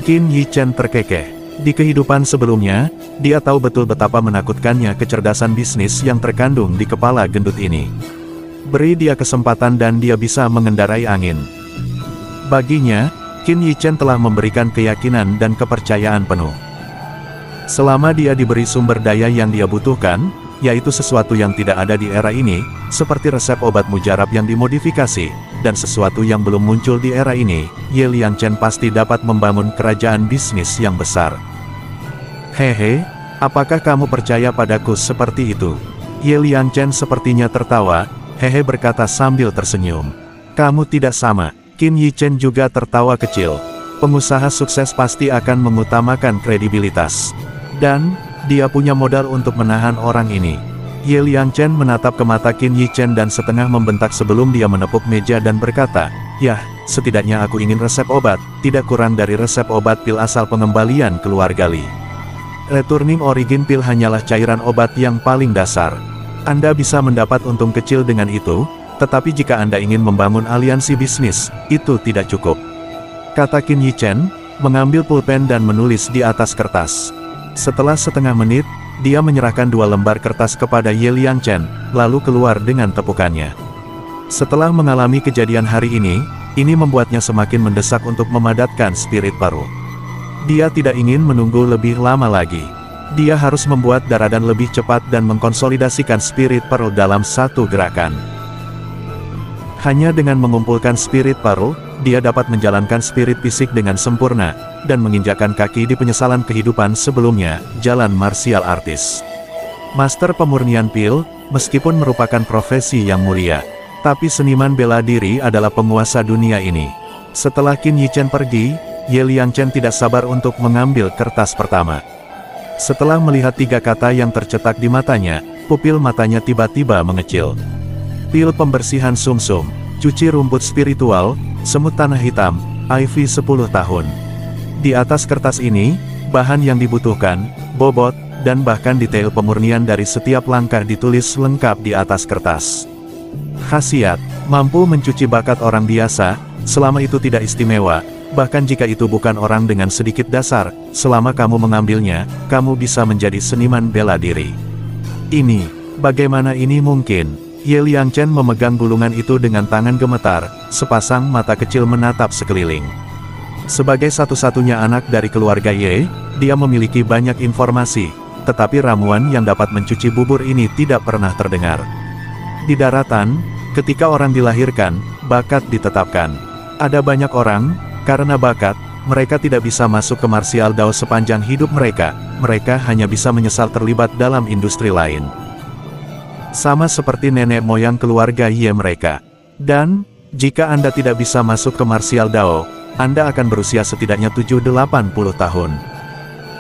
Qin Yichen terkekeh. Di kehidupan sebelumnya, dia tahu betul betapa menakutkannya kecerdasan bisnis yang terkandung di kepala gendut ini. Beri dia kesempatan dan dia bisa mengendarai angin. Baginya, Qin Yichen telah memberikan keyakinan dan kepercayaan penuh. Selama dia diberi sumber daya yang dia butuhkan, yaitu sesuatu yang tidak ada di era ini, seperti resep obat mujarab yang dimodifikasi, dan sesuatu yang belum muncul di era ini, Ye Liangchen pasti dapat membangun kerajaan bisnis yang besar. Hehe, apakah kamu percaya padaku seperti itu? Ye Liangchen sepertinya tertawa, hehe berkata sambil tersenyum. Kamu tidak sama. Qin Yichen juga tertawa kecil. Pengusaha sukses pasti akan mengutamakan kredibilitas. Dan, Dia punya modal untuk menahan orang ini. Ye Liangchen menatap ke mata Qin Yichen dan setengah membentak sebelum dia menepuk meja dan berkata, "Yah, setidaknya aku ingin resep obat, tidak kurang dari resep obat pil asal pengembalian keluarga Li. Returning Origin Pill hanyalah cairan obat yang paling dasar. Anda bisa mendapat untung kecil dengan itu, tetapi jika Anda ingin membangun aliansi bisnis, itu tidak cukup," kata Qin Yichen, mengambil pulpen dan menulis di atas kertas. Setelah setengah menit, dia menyerahkan 2 lembar kertas kepada Ye Liangchen, lalu keluar dengan tepukannya. Setelah mengalami kejadian hari ini membuatnya semakin mendesak untuk memadatkan spirit Pearl. Dia tidak ingin menunggu lebih lama lagi. Dia harus membuat Daradan lebih cepat dan mengkonsolidasikan spirit Pearl dalam satu gerakan. Hanya dengan mengumpulkan spirit Pearl, dia dapat menjalankan spirit fisik dengan sempurna, dan menginjakkan kaki di penyesalan kehidupan sebelumnya, jalan martial artis. Master pemurnian pil, meskipun merupakan profesi yang mulia, tapi seniman bela diri adalah penguasa dunia ini. Setelah Qin Yichen pergi, Ye Liangchen tidak sabar untuk mengambil kertas pertama. Setelah melihat 3 kata yang tercetak di matanya, pupil matanya tiba-tiba mengecil. Pil pembersihan sumsum, cuci rumput spiritual, semut tanah hitam, IV 10 tahun. Di atas kertas ini, bahan yang dibutuhkan, bobot, dan bahkan detail pemurnian dari setiap langkah ditulis lengkap di atas kertas. Khasiat, mampu mencuci bakat orang biasa, selama itu tidak istimewa, bahkan jika itu bukan orang dengan sedikit dasar, selama kamu mengambilnya, kamu bisa menjadi seniman bela diri. Ini, bagaimana ini mungkin? Ye Liangchen memegang gulungan itu dengan tangan gemetar, sepasang mata kecil menatap sekeliling. Sebagai satu-satunya anak dari keluarga Ye, dia memiliki banyak informasi, tetapi ramuan yang dapat mencuci bubur ini tidak pernah terdengar. Di daratan, ketika orang dilahirkan, bakat ditetapkan. Ada banyak orang, karena bakat, mereka tidak bisa masuk ke martial dao sepanjang hidup mereka hanya bisa menyesal terlibat dalam industri lain. Sama seperti nenek moyang keluarga Ye mereka. Dan, jika Anda tidak bisa masuk ke martial dao, Anda akan berusia setidaknya 70-80 tahun.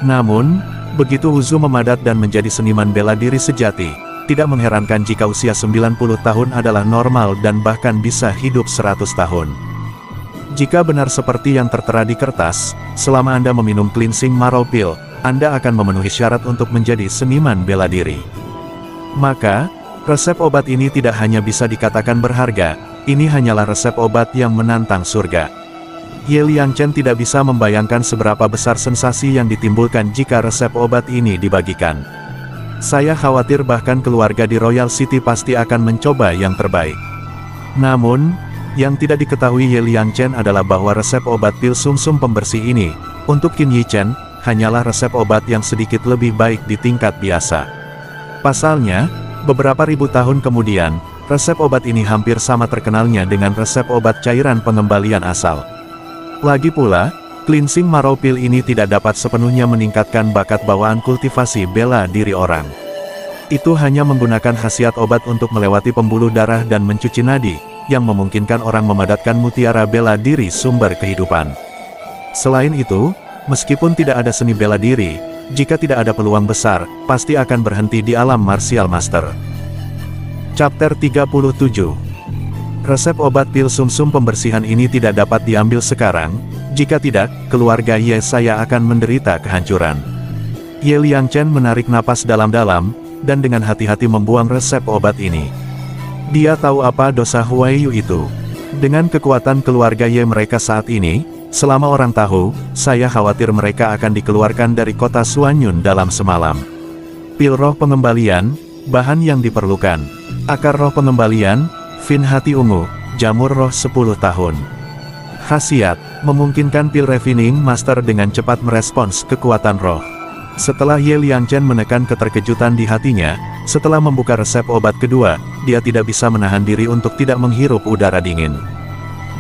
Namun, begitu Huzu memadat dan menjadi seniman bela diri sejati, tidak mengherankan jika usia 90 tahun adalah normal dan bahkan bisa hidup 100 tahun. Jika benar seperti yang tertera di kertas, selama Anda meminum cleansing marrow pill, Anda akan memenuhi syarat untuk menjadi seniman bela diri. Maka, resep obat ini tidak hanya bisa dikatakan berharga, ini hanyalah resep obat yang menantang surga. Ye Liangchen tidak bisa membayangkan seberapa besar sensasi yang ditimbulkan jika resep obat ini dibagikan. Saya khawatir bahkan keluarga di Royal City pasti akan mencoba yang terbaik. Namun, yang tidak diketahui Ye Liangchen adalah bahwa resep obat pil sumsum pembersih ini, untuk Qin Yichen, hanyalah resep obat yang sedikit lebih baik di tingkat biasa. Pasalnya, beberapa ribu tahun kemudian, resep obat ini hampir sama terkenalnya dengan resep obat cairan pengembalian asal. Lagi pula, cleansing marrow pill ini tidak dapat sepenuhnya meningkatkan bakat bawaan kultivasi bela diri orang. Itu hanya menggunakan khasiat obat untuk melewati pembuluh darah dan mencuci nadi, yang memungkinkan orang memadatkan mutiara bela diri sumber kehidupan. Selain itu, meskipun tidak ada seni bela diri, jika tidak ada peluang besar, pasti akan berhenti di alam martial master. Chapter 37. Resep obat pil sumsum pembersihan ini tidak dapat diambil sekarang, jika tidak, keluarga Ye saya akan menderita kehancuran. Ye Liangchen menarik napas dalam-dalam, dan dengan hati-hati membuang resep obat ini. Dia tahu apa dosa Huaiyu itu. Dengan kekuatan keluarga Ye mereka saat ini, selama orang tahu, saya khawatir mereka akan dikeluarkan dari kota Suanyun dalam semalam. Pil roh pengembalian, bahan yang diperlukan. Akar roh pengembalian, Fin hati ungu, jamur roh 10 tahun. Khasiat, memungkinkan pil refining master dengan cepat merespons kekuatan roh. Setelah Ye Liangchen menekan keterkejutan di hatinya, setelah membuka resep obat kedua, dia tidak bisa menahan diri untuk tidak menghirup udara dingin.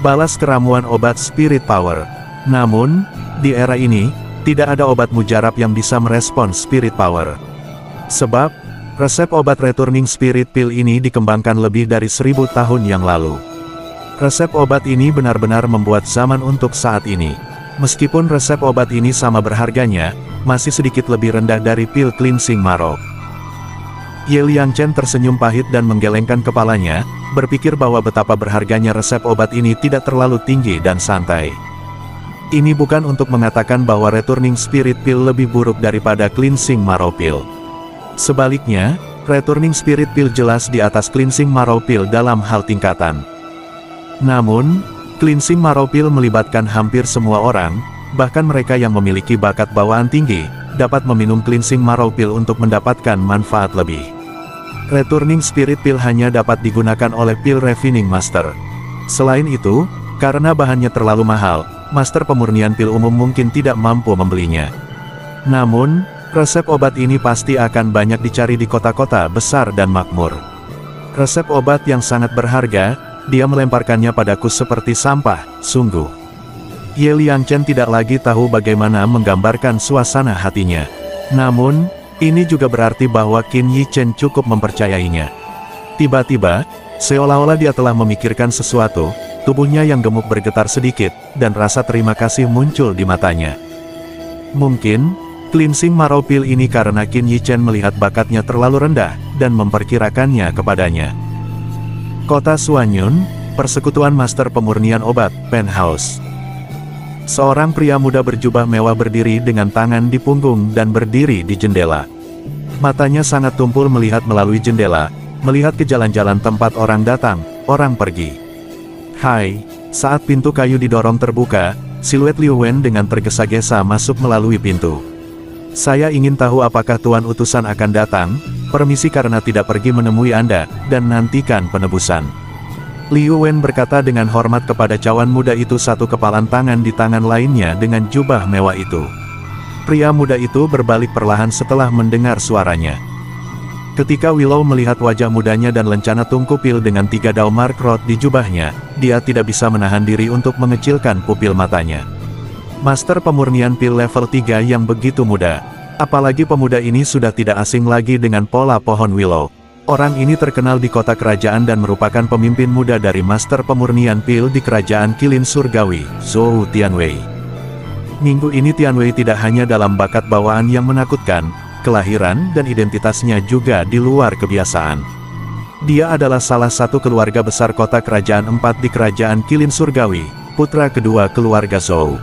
Balas keramuan obat spirit power. Namun, di era ini, tidak ada obat mujarab yang bisa merespons spirit power. Sebab, resep obat returning spirit pill ini dikembangkan lebih dari 1000 tahun yang lalu. Resep obat ini benar-benar membuat zaman untuk saat ini. Meskipun resep obat ini sama berharganya, masih sedikit lebih rendah dari pil cleansing marrow. Ye Liangchen tersenyum pahit dan menggelengkan kepalanya, berpikir bahwa betapa berharganya resep obat ini tidak terlalu tinggi dan santai. Ini bukan untuk mengatakan bahwa Returning Spirit Pill lebih buruk daripada Cleansing Marrow Pill. Sebaliknya, Returning Spirit Pill jelas di atas Cleansing Marrow Pill dalam hal tingkatan. Namun, Cleansing Marrow Pill melibatkan hampir semua orang, bahkan mereka yang memiliki bakat bawaan tinggi, dapat meminum Cleansing Marrow Pill untuk mendapatkan manfaat lebih. Returning Spirit Pill hanya dapat digunakan oleh Pill Refining Master. Selain itu, karena bahannya terlalu mahal, Master pemurnian pil umum mungkin tidak mampu membelinya. Namun, resep obat ini pasti akan banyak dicari di kota-kota besar dan makmur. Resep obat yang sangat berharga, dia melemparkannya padaku seperti sampah, sungguh. Ye Liangchen tidak lagi tahu bagaimana menggambarkan suasana hatinya. Namun, ini juga berarti bahwa Qin Yichen cukup mempercayainya. Tiba-tiba, seolah-olah dia telah memikirkan sesuatu, tubuhnya yang gemuk bergetar sedikit, dan rasa terima kasih muncul di matanya. Mungkin, Cleansing Marrow Pill ini karena Qin Yichen melihat bakatnya terlalu rendah, dan memperkirakannya kepadanya. Kota Suanyun, Persekutuan Master Pemurnian Obat, Penthouse. Seorang pria muda berjubah mewah berdiri dengan tangan di punggung dan berdiri di jendela. Matanya sangat tumpul melihat melalui jendela, melihat ke jalan-jalan tempat orang datang, orang pergi. Hai, saat pintu kayu didorong terbuka, siluet Liu Wen dengan tergesa-gesa masuk melalui pintu. Saya ingin tahu apakah Tuan Utusan akan datang, permisi karena tidak pergi menemui Anda, dan nantikan penebusan. Liu Wen berkata dengan hormat kepada cawan muda itu, satu kepalan tangan di tangan lainnya dengan jubah mewah itu. Pria muda itu berbalik perlahan setelah mendengar suaranya. Ketika Willow melihat wajah mudanya dan lencana tungku pil dengan 3 dao mark rod di jubahnya, dia tidak bisa menahan diri untuk mengecilkan pupil matanya. Master pemurnian pil level 3 yang begitu muda. Apalagi pemuda ini sudah tidak asing lagi dengan pola pohon Willow. Orang ini terkenal di kota kerajaan dan merupakan pemimpin muda dari Master pemurnian pil di kerajaan Kilin Surgawi, Zhou Tianwei. Minggu ini Tianwei tidak hanya dalam bakat bawaan yang menakutkan, kelahiran dan identitasnya juga di luar kebiasaan. Dia adalah salah satu keluarga besar kota kerajaan 4 di kerajaan Kilin Surgawi, putra kedua keluarga Zhou.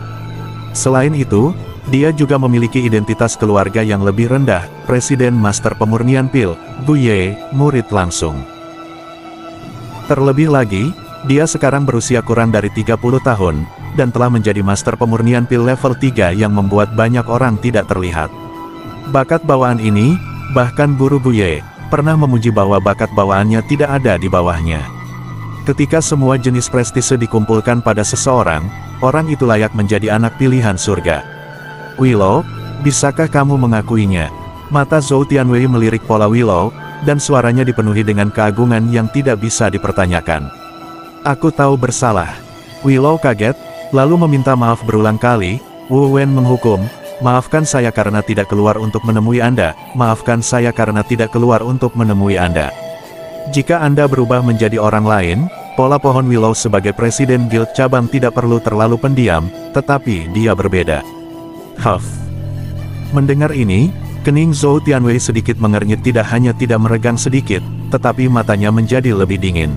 Selain itu, dia juga memiliki identitas keluarga yang lebih rendah, Presiden Master Pemurnian Pil, Gu Ye, murid langsung. Terlebih lagi, dia sekarang berusia kurang dari 30 tahun, dan telah menjadi Master Pemurnian Pil level 3 yang membuat banyak orang tidak terlihat. Bakat bawaan ini, bahkan guru Gu Ye, pernah memuji bahwa bakat bawaannya tidak ada di bawahnya. Ketika semua jenis prestise dikumpulkan pada seseorang, orang itu layak menjadi anak pilihan surga. Willow, bisakah kamu mengakuinya? Mata Zhou Tianwei melirik pola Willow, dan suaranya dipenuhi dengan keagungan yang tidak bisa dipertanyakan. Aku tahu bersalah. Willow kaget, lalu meminta maaf berulang kali. Wu Wen menghukum, maafkan saya karena tidak keluar untuk menemui Anda, maafkan saya karena tidak keluar untuk menemui Anda. Jika Anda berubah menjadi orang lain, pola pohon Willow sebagai Presiden Guild Cabang tidak perlu terlalu pendiam, tetapi dia berbeda. Huff. Mendengar ini, kening Zhou Tianwei sedikit mengernyit, tidak hanya tidak meregang sedikit, tetapi matanya menjadi lebih dingin.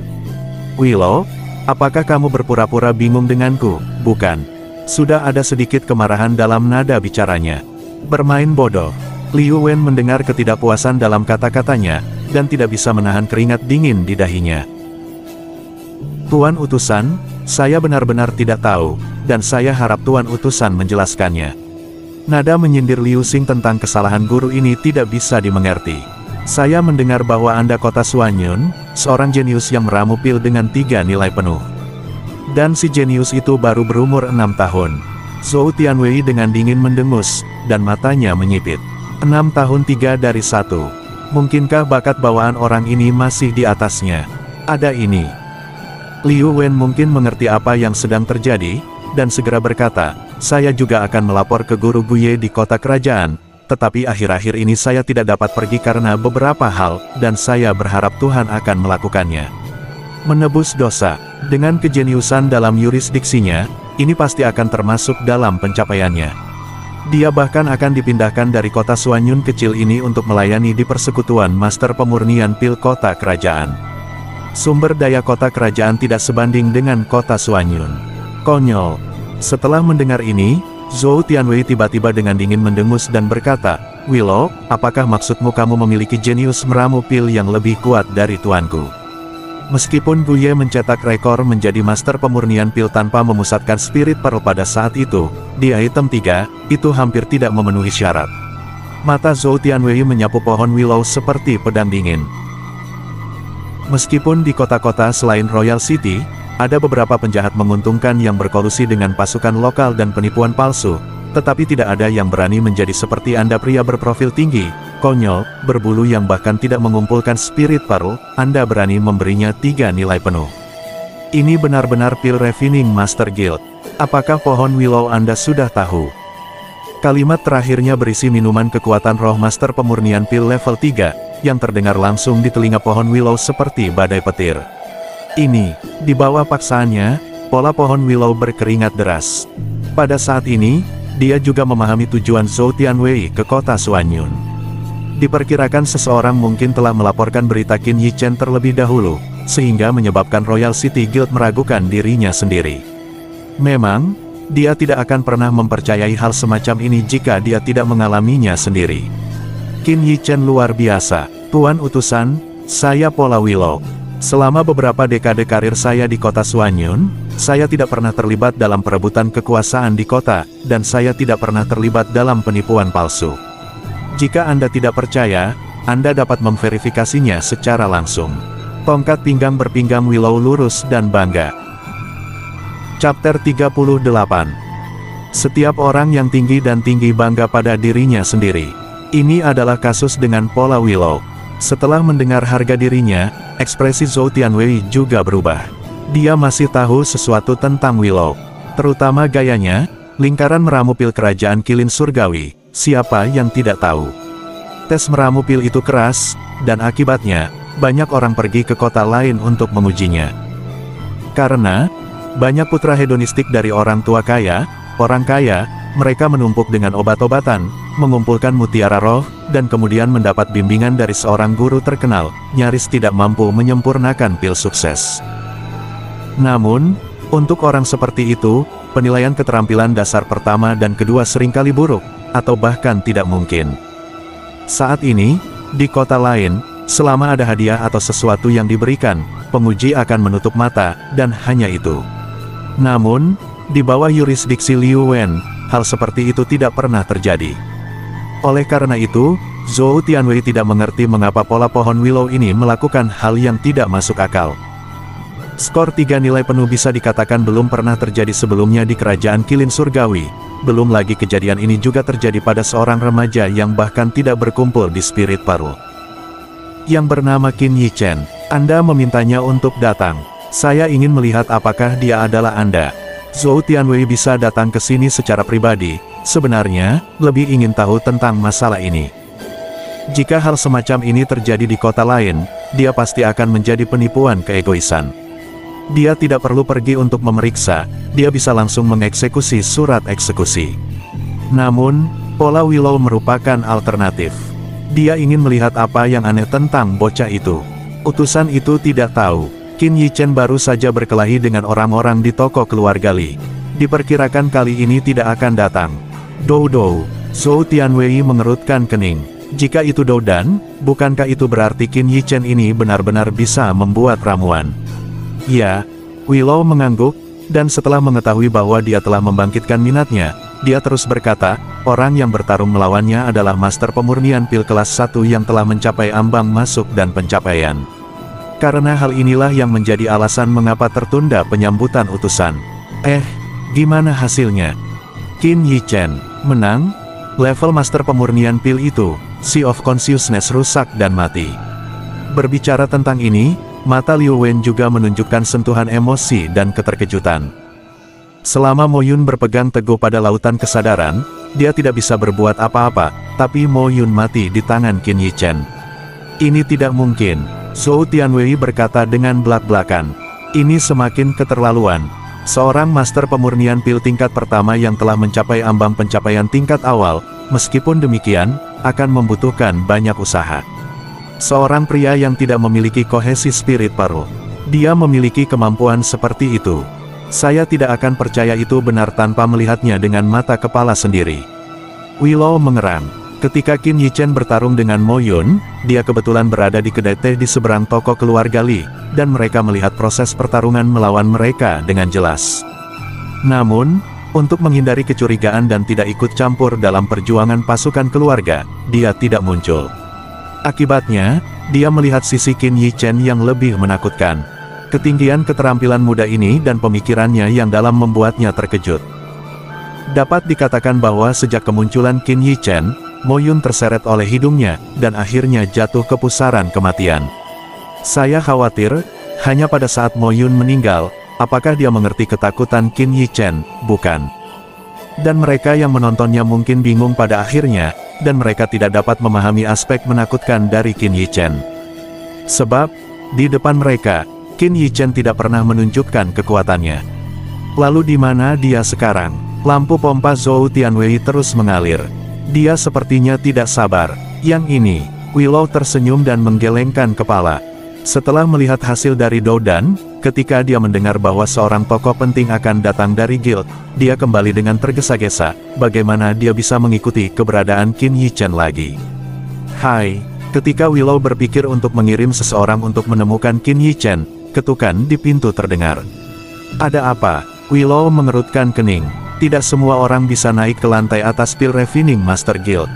Willow, apakah kamu berpura-pura bingung denganku? Bukan. Sudah ada sedikit kemarahan dalam nada bicaranya. Bermain bodoh. Liu Wen mendengar ketidakpuasan dalam kata-katanya, dan tidak bisa menahan keringat dingin di dahinya. Tuan Utusan, saya benar-benar tidak tahu, dan saya harap Tuan Utusan menjelaskannya. Nada menyindir Liu Xing tentang kesalahan guru ini tidak bisa dimengerti. Saya mendengar bahwa Anda kota Suanyun, seorang jenius yang meramu pil dengan 3 nilai penuh. Dan si jenius itu baru berumur 6 tahun. Zhou Tianwei dengan dingin mendengus, dan matanya menyipit. 6 tahun 3 dari 1. Mungkinkah bakat bawaan orang ini masih di atasnya? Ada ini. Liu Wen mungkin mengerti apa yang sedang terjadi, dan segera berkata, saya juga akan melapor ke guru Gu Ye di kota kerajaan, tetapi akhir-akhir ini saya tidak dapat pergi karena beberapa hal, dan saya berharap Tuhan akan melakukannya. Menebus dosa. Dengan kejeniusan dalam yurisdiksinya, ini pasti akan termasuk dalam pencapaiannya. Dia bahkan akan dipindahkan dari kota Suanyun kecil ini untuk melayani di persekutuan Master Pemurnian Pil Kota Kerajaan. Sumber daya kota kerajaan tidak sebanding dengan kota Suanyun. Konyol. Setelah mendengar ini, Zhou Tianwei tiba-tiba dengan dingin mendengus dan berkata, "Willow, apakah maksudmu kamu memiliki jenius meramu pil yang lebih kuat dari tuanku?" Meskipun Guye mencetak rekor menjadi Master Pemurnian Pil tanpa memusatkan Spirit Pearl pada saat itu, di item 3, itu hampir tidak memenuhi syarat. Mata Zhou Tianwei menyapu pohon Willow seperti pedang dingin. Meskipun di kota-kota selain Royal City, ada beberapa penjahat menguntungkan yang berkolusi dengan pasukan lokal dan penipuan palsu, tetapi tidak ada yang berani menjadi seperti Anda pria berprofil tinggi, konyol, berbulu yang bahkan tidak mengumpulkan Spirit Pearl, Anda berani memberinya 3 nilai penuh. Ini benar-benar pil Refining Master Guild. Apakah pohon Willow Anda sudah tahu? Kalimat terakhirnya berisi minuman kekuatan roh Master Pemurnian Pil level 3, yang terdengar langsung di telinga pohon Willow seperti badai petir. Ini, di bawah paksaannya, pola pohon Willow berkeringat deras. Pada saat ini, dia juga memahami tujuan Zhou Tianwei ke kota Suanyun. Diperkirakan seseorang mungkin telah melaporkan berita Qin Yichen terlebih dahulu, sehingga menyebabkan Royal City Guild meragukan dirinya sendiri. Memang, dia tidak akan pernah mempercayai hal semacam ini jika dia tidak mengalaminya sendiri. Qin Yichen luar biasa. Tuan Utusan, saya Pola Willow. Selama beberapa dekade karir saya di kota Suanyun, saya tidak pernah terlibat dalam perebutan kekuasaan di kota, dan saya tidak pernah terlibat dalam penipuan palsu. Jika Anda tidak percaya, Anda dapat memverifikasinya secara langsung. Tongkat pinggang berpinggang Willow lurus dan bangga. Chapter 38. Setiap orang yang tinggi dan tinggi bangga pada dirinya sendiri. Ini adalah kasus dengan Pola Willow. Setelah mendengar harga dirinya, ekspresi Zhou Tianwei juga berubah. Dia masih tahu sesuatu tentang Willow. Terutama gayanya, lingkaran meramu pil kerajaan Kilin Surgawi. Siapa yang tidak tahu? Tes meramu pil itu keras, dan akibatnya, banyak orang pergi ke kota lain untuk mengujinya. Karena, banyak putra hedonistik dari orang tua kaya, mereka menumpuk dengan obat-obatan, mengumpulkan mutiara roh, dan kemudian mendapat bimbingan dari seorang guru terkenal, nyaris tidak mampu menyempurnakan pil sukses. Namun, untuk orang seperti itu, penilaian keterampilan dasar pertama dan kedua seringkali buruk, atau bahkan tidak mungkin. Saat ini, di kota lain, selama ada hadiah atau sesuatu yang diberikan, penguji akan menutup mata, dan hanya itu. Namun, di bawah yurisdiksi Liu Wen, hal seperti itu tidak pernah terjadi. Oleh karena itu, Zhou Tianwei tidak mengerti mengapa pola pohon Willow ini melakukan hal yang tidak masuk akal. Skor 3 nilai penuh bisa dikatakan belum pernah terjadi sebelumnya di kerajaan Kilin Surgawi. Belum lagi kejadian ini juga terjadi pada seorang remaja yang bahkan tidak berkumpul di Spirit Pearl. Yang bernama Qin Yichen. Anda memintanya untuk datang. Saya ingin melihat apakah dia adalah Anda. Zhou Tianwei bisa datang ke sini secara pribadi. Sebenarnya, lebih ingin tahu tentang masalah ini. Jika hal semacam ini terjadi di kota lain, dia pasti akan menjadi penipuan keegoisan. Dia tidak perlu pergi untuk memeriksa, dia bisa langsung mengeksekusi surat eksekusi. Namun, Pola Willow merupakan alternatif. Dia ingin melihat apa yang aneh tentang bocah itu. Utusan itu tidak tahu, Qin Yichen baru saja berkelahi dengan orang-orang di toko keluarga Li. Diperkirakan kali ini tidak akan datang. Dou, Zhou Tianwei mengerutkan kening. Jika itu Doudan, bukankah itu berarti Qin Yichen ini benar-benar bisa membuat ramuan? Ya, Willow mengangguk, dan setelah mengetahui bahwa dia telah membangkitkan minatnya, dia terus berkata, orang yang bertarung melawannya adalah Master Pemurnian Pil kelas 1 yang telah mencapai ambang masuk dan pencapaian. Karena hal inilah yang menjadi alasan mengapa tertunda penyambutan utusan. Gimana hasilnya? Qin Yichen menang. Level Master Pemurnian Pil itu, Sea of Consciousness rusak dan mati. Berbicara tentang ini, mata Liu Wen juga menunjukkan sentuhan emosi dan keterkejutan. Selama Mo Yun berpegang teguh pada lautan kesadaran, dia tidak bisa berbuat apa-apa, tapi Mo Yun mati di tangan Qin Yichen. Ini tidak mungkin, Zhou Tianwei berkata dengan belak-belakan. Ini semakin keterlaluan. Seorang master pemurnian pil tingkat pertama yang telah mencapai ambang pencapaian tingkat awal, meskipun demikian, akan membutuhkan banyak usaha. Seorang pria yang tidak memiliki kohesi spirit baru. Dia memiliki kemampuan seperti itu. Saya tidak akan percaya itu benar tanpa melihatnya dengan mata kepala sendiri. Willow mengerang. Ketika Qin Yichen bertarung dengan Mo Yun, dia kebetulan berada di kedai teh di seberang toko keluarga Li, dan mereka melihat proses pertarungan melawan mereka dengan jelas. Namun, untuk menghindari kecurigaan dan tidak ikut campur dalam perjuangan pasukan keluarga, dia tidak muncul. Akibatnya, dia melihat sisi Qin Yichen yang lebih menakutkan. Ketinggian keterampilan muda ini dan pemikirannya yang dalam membuatnya terkejut. Dapat dikatakan bahwa sejak kemunculan Qin Yichen, Mo Yun terseret oleh hidungnya, dan akhirnya jatuh ke pusaran kematian. Saya khawatir, hanya pada saat Mo Yun meninggal, apakah dia mengerti ketakutan Qin Yichen? Bukan. Dan mereka yang menontonnya mungkin bingung pada akhirnya, dan mereka tidak dapat memahami aspek menakutkan dari Qin Yichen. Sebab, di depan mereka, Qin Yichen tidak pernah menunjukkan kekuatannya. Lalu di mana dia sekarang? Lampu pompa Zhou Tianwei terus mengalir. Dia sepertinya tidak sabar. Yang ini, Willow tersenyum dan menggelengkan kepala. Setelah melihat hasil dari Doudan, ketika dia mendengar bahwa seorang tokoh penting akan datang dari guild, dia kembali dengan tergesa-gesa, bagaimana dia bisa mengikuti keberadaan Qin Yichen lagi. Hai, ketika Willow berpikir untuk mengirim seseorang untuk menemukan Qin Yichen, ketukan di pintu terdengar. Ada apa? Willow mengerutkan kening. Tidak semua orang bisa naik ke lantai atas Pil Refining Master Guild.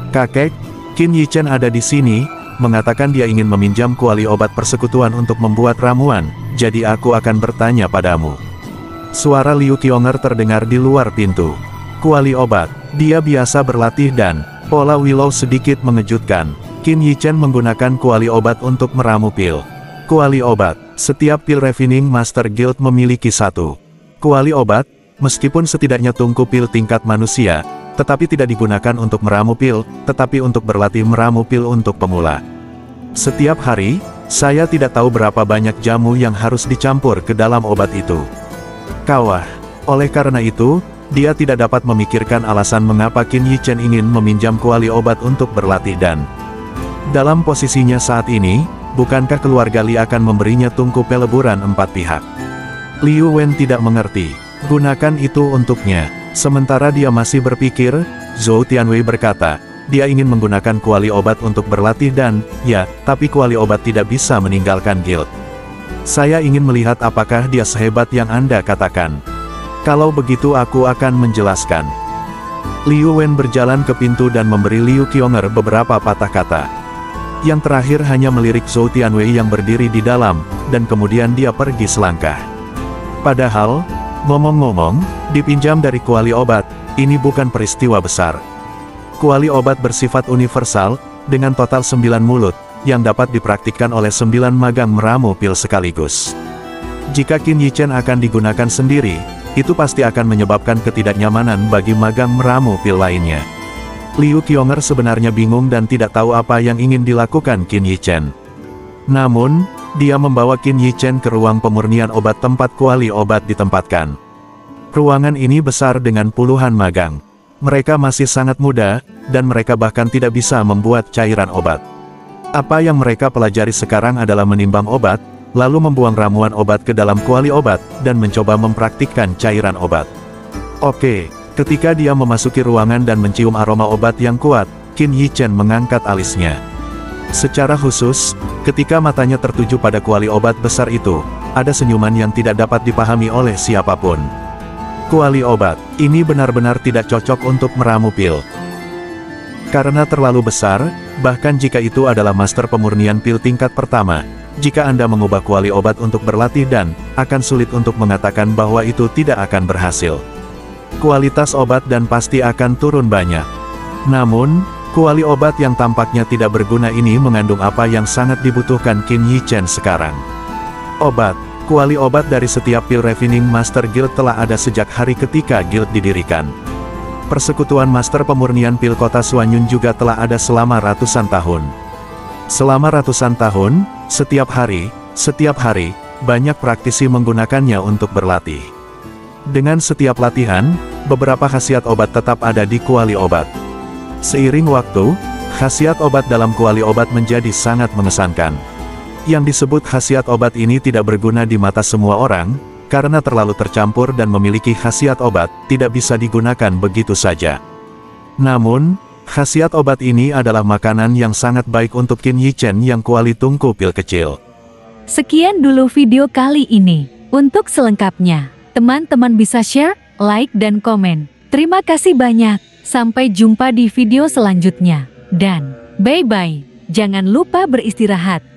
Kakek, Qin Yichen ada di sini, mengatakan dia ingin meminjam kuali obat persekutuan untuk membuat ramuan, jadi aku akan bertanya padamu. Suara Liu Qionger terdengar di luar pintu. Kuali obat, dia biasa berlatih dan, pola Willow sedikit mengejutkan. Qin Yichen menggunakan kuali obat untuk meramu pil. Kuali obat, setiap Pil Refining Master Guild memiliki satu. Kuali obat, meskipun setidaknya tungku pil tingkat manusia, tetapi tidak digunakan untuk meramu pil, tetapi untuk berlatih meramu pil untuk pemula. Setiap hari, saya tidak tahu berapa banyak jamu yang harus dicampur ke dalam obat itu. Kawah. Oleh karena itu, dia tidak dapat memikirkan alasan mengapa Qin Yichen ingin meminjam kuali obat untuk berlatih dan dalam posisinya saat ini, bukankah keluarga Li akan memberinya tungku peleburan 4 pihak? Liu Wen tidak mengerti. Gunakan itu untuknya. Sementara dia masih berpikir, Zhou Tianwei berkata, dia ingin menggunakan kuali obat untuk berlatih dan, ya, tapi kuali obat tidak bisa meninggalkan guild. Saya ingin melihat apakah dia sehebat yang Anda katakan. Kalau begitu aku akan menjelaskan. Liu Wen berjalan ke pintu dan memberi Liu Qionger beberapa patah kata. Yang terakhir hanya melirik Zhou Tianwei yang berdiri di dalam, dan kemudian dia pergi selangkah. Padahal, ngomong-ngomong, dipinjam dari kuali obat, ini bukan peristiwa besar. Kuali obat bersifat universal, dengan total 9 mulut, yang dapat dipraktikkan oleh 9 magang meramu pil sekaligus. Jika Qin Yichen akan digunakan sendiri, itu pasti akan menyebabkan ketidaknyamanan bagi magang meramu pil lainnya. Liu Qionger sebenarnya bingung dan tidak tahu apa yang ingin dilakukan Qin Yichen. Namun, dia membawa Qin Yichen ke ruang pemurnian obat tempat kuali obat ditempatkan. Ruangan ini besar dengan puluhan magang. Mereka masih sangat muda, dan mereka bahkan tidak bisa membuat cairan obat. Apa yang mereka pelajari sekarang adalah menimbang obat, lalu membuang ramuan obat ke dalam kuali obat, dan mencoba mempraktikkan cairan obat. Oke, ketika dia memasuki ruangan dan mencium aroma obat yang kuat, Qin Yichen mengangkat alisnya. Secara khusus, ketika matanya tertuju pada kuali obat besar itu, ada senyuman yang tidak dapat dipahami oleh siapapun. Kuali obat, ini benar-benar tidak cocok untuk meramu pil. Karena terlalu besar, bahkan jika itu adalah master pemurnian pil tingkat pertama, jika Anda mengubah kuali obat untuk berlatih dan, akan sulit untuk mengatakan bahwa itu tidak akan berhasil. Kualitas obat dan pasti akan turun banyak. Namun, kuali obat yang tampaknya tidak berguna ini mengandung apa yang sangat dibutuhkan Qin Yichen sekarang. Obat. Kuali obat dari setiap Pil Refining Master Guild telah ada sejak hari ketika guild didirikan. Persekutuan Master Pemurnian Pil Kota Suanyun juga telah ada selama ratusan tahun. Selama ratusan tahun, setiap hari, banyak praktisi menggunakannya untuk berlatih. Dengan setiap latihan, beberapa khasiat obat tetap ada di kuali obat. Seiring waktu, khasiat obat dalam kuali obat menjadi sangat mengesankan. Yang disebut khasiat obat ini tidak berguna di mata semua orang, karena terlalu tercampur dan memiliki khasiat obat, tidak bisa digunakan begitu saja. Namun, khasiat obat ini adalah makanan yang sangat baik untuk Qin Yi Chen yang kuali tungku pil kecil. Sekian dulu video kali ini. Untuk selengkapnya, teman-teman bisa share, like, dan komen. Terima kasih banyak. Sampai jumpa di video selanjutnya. Dan, bye-bye. Jangan lupa beristirahat.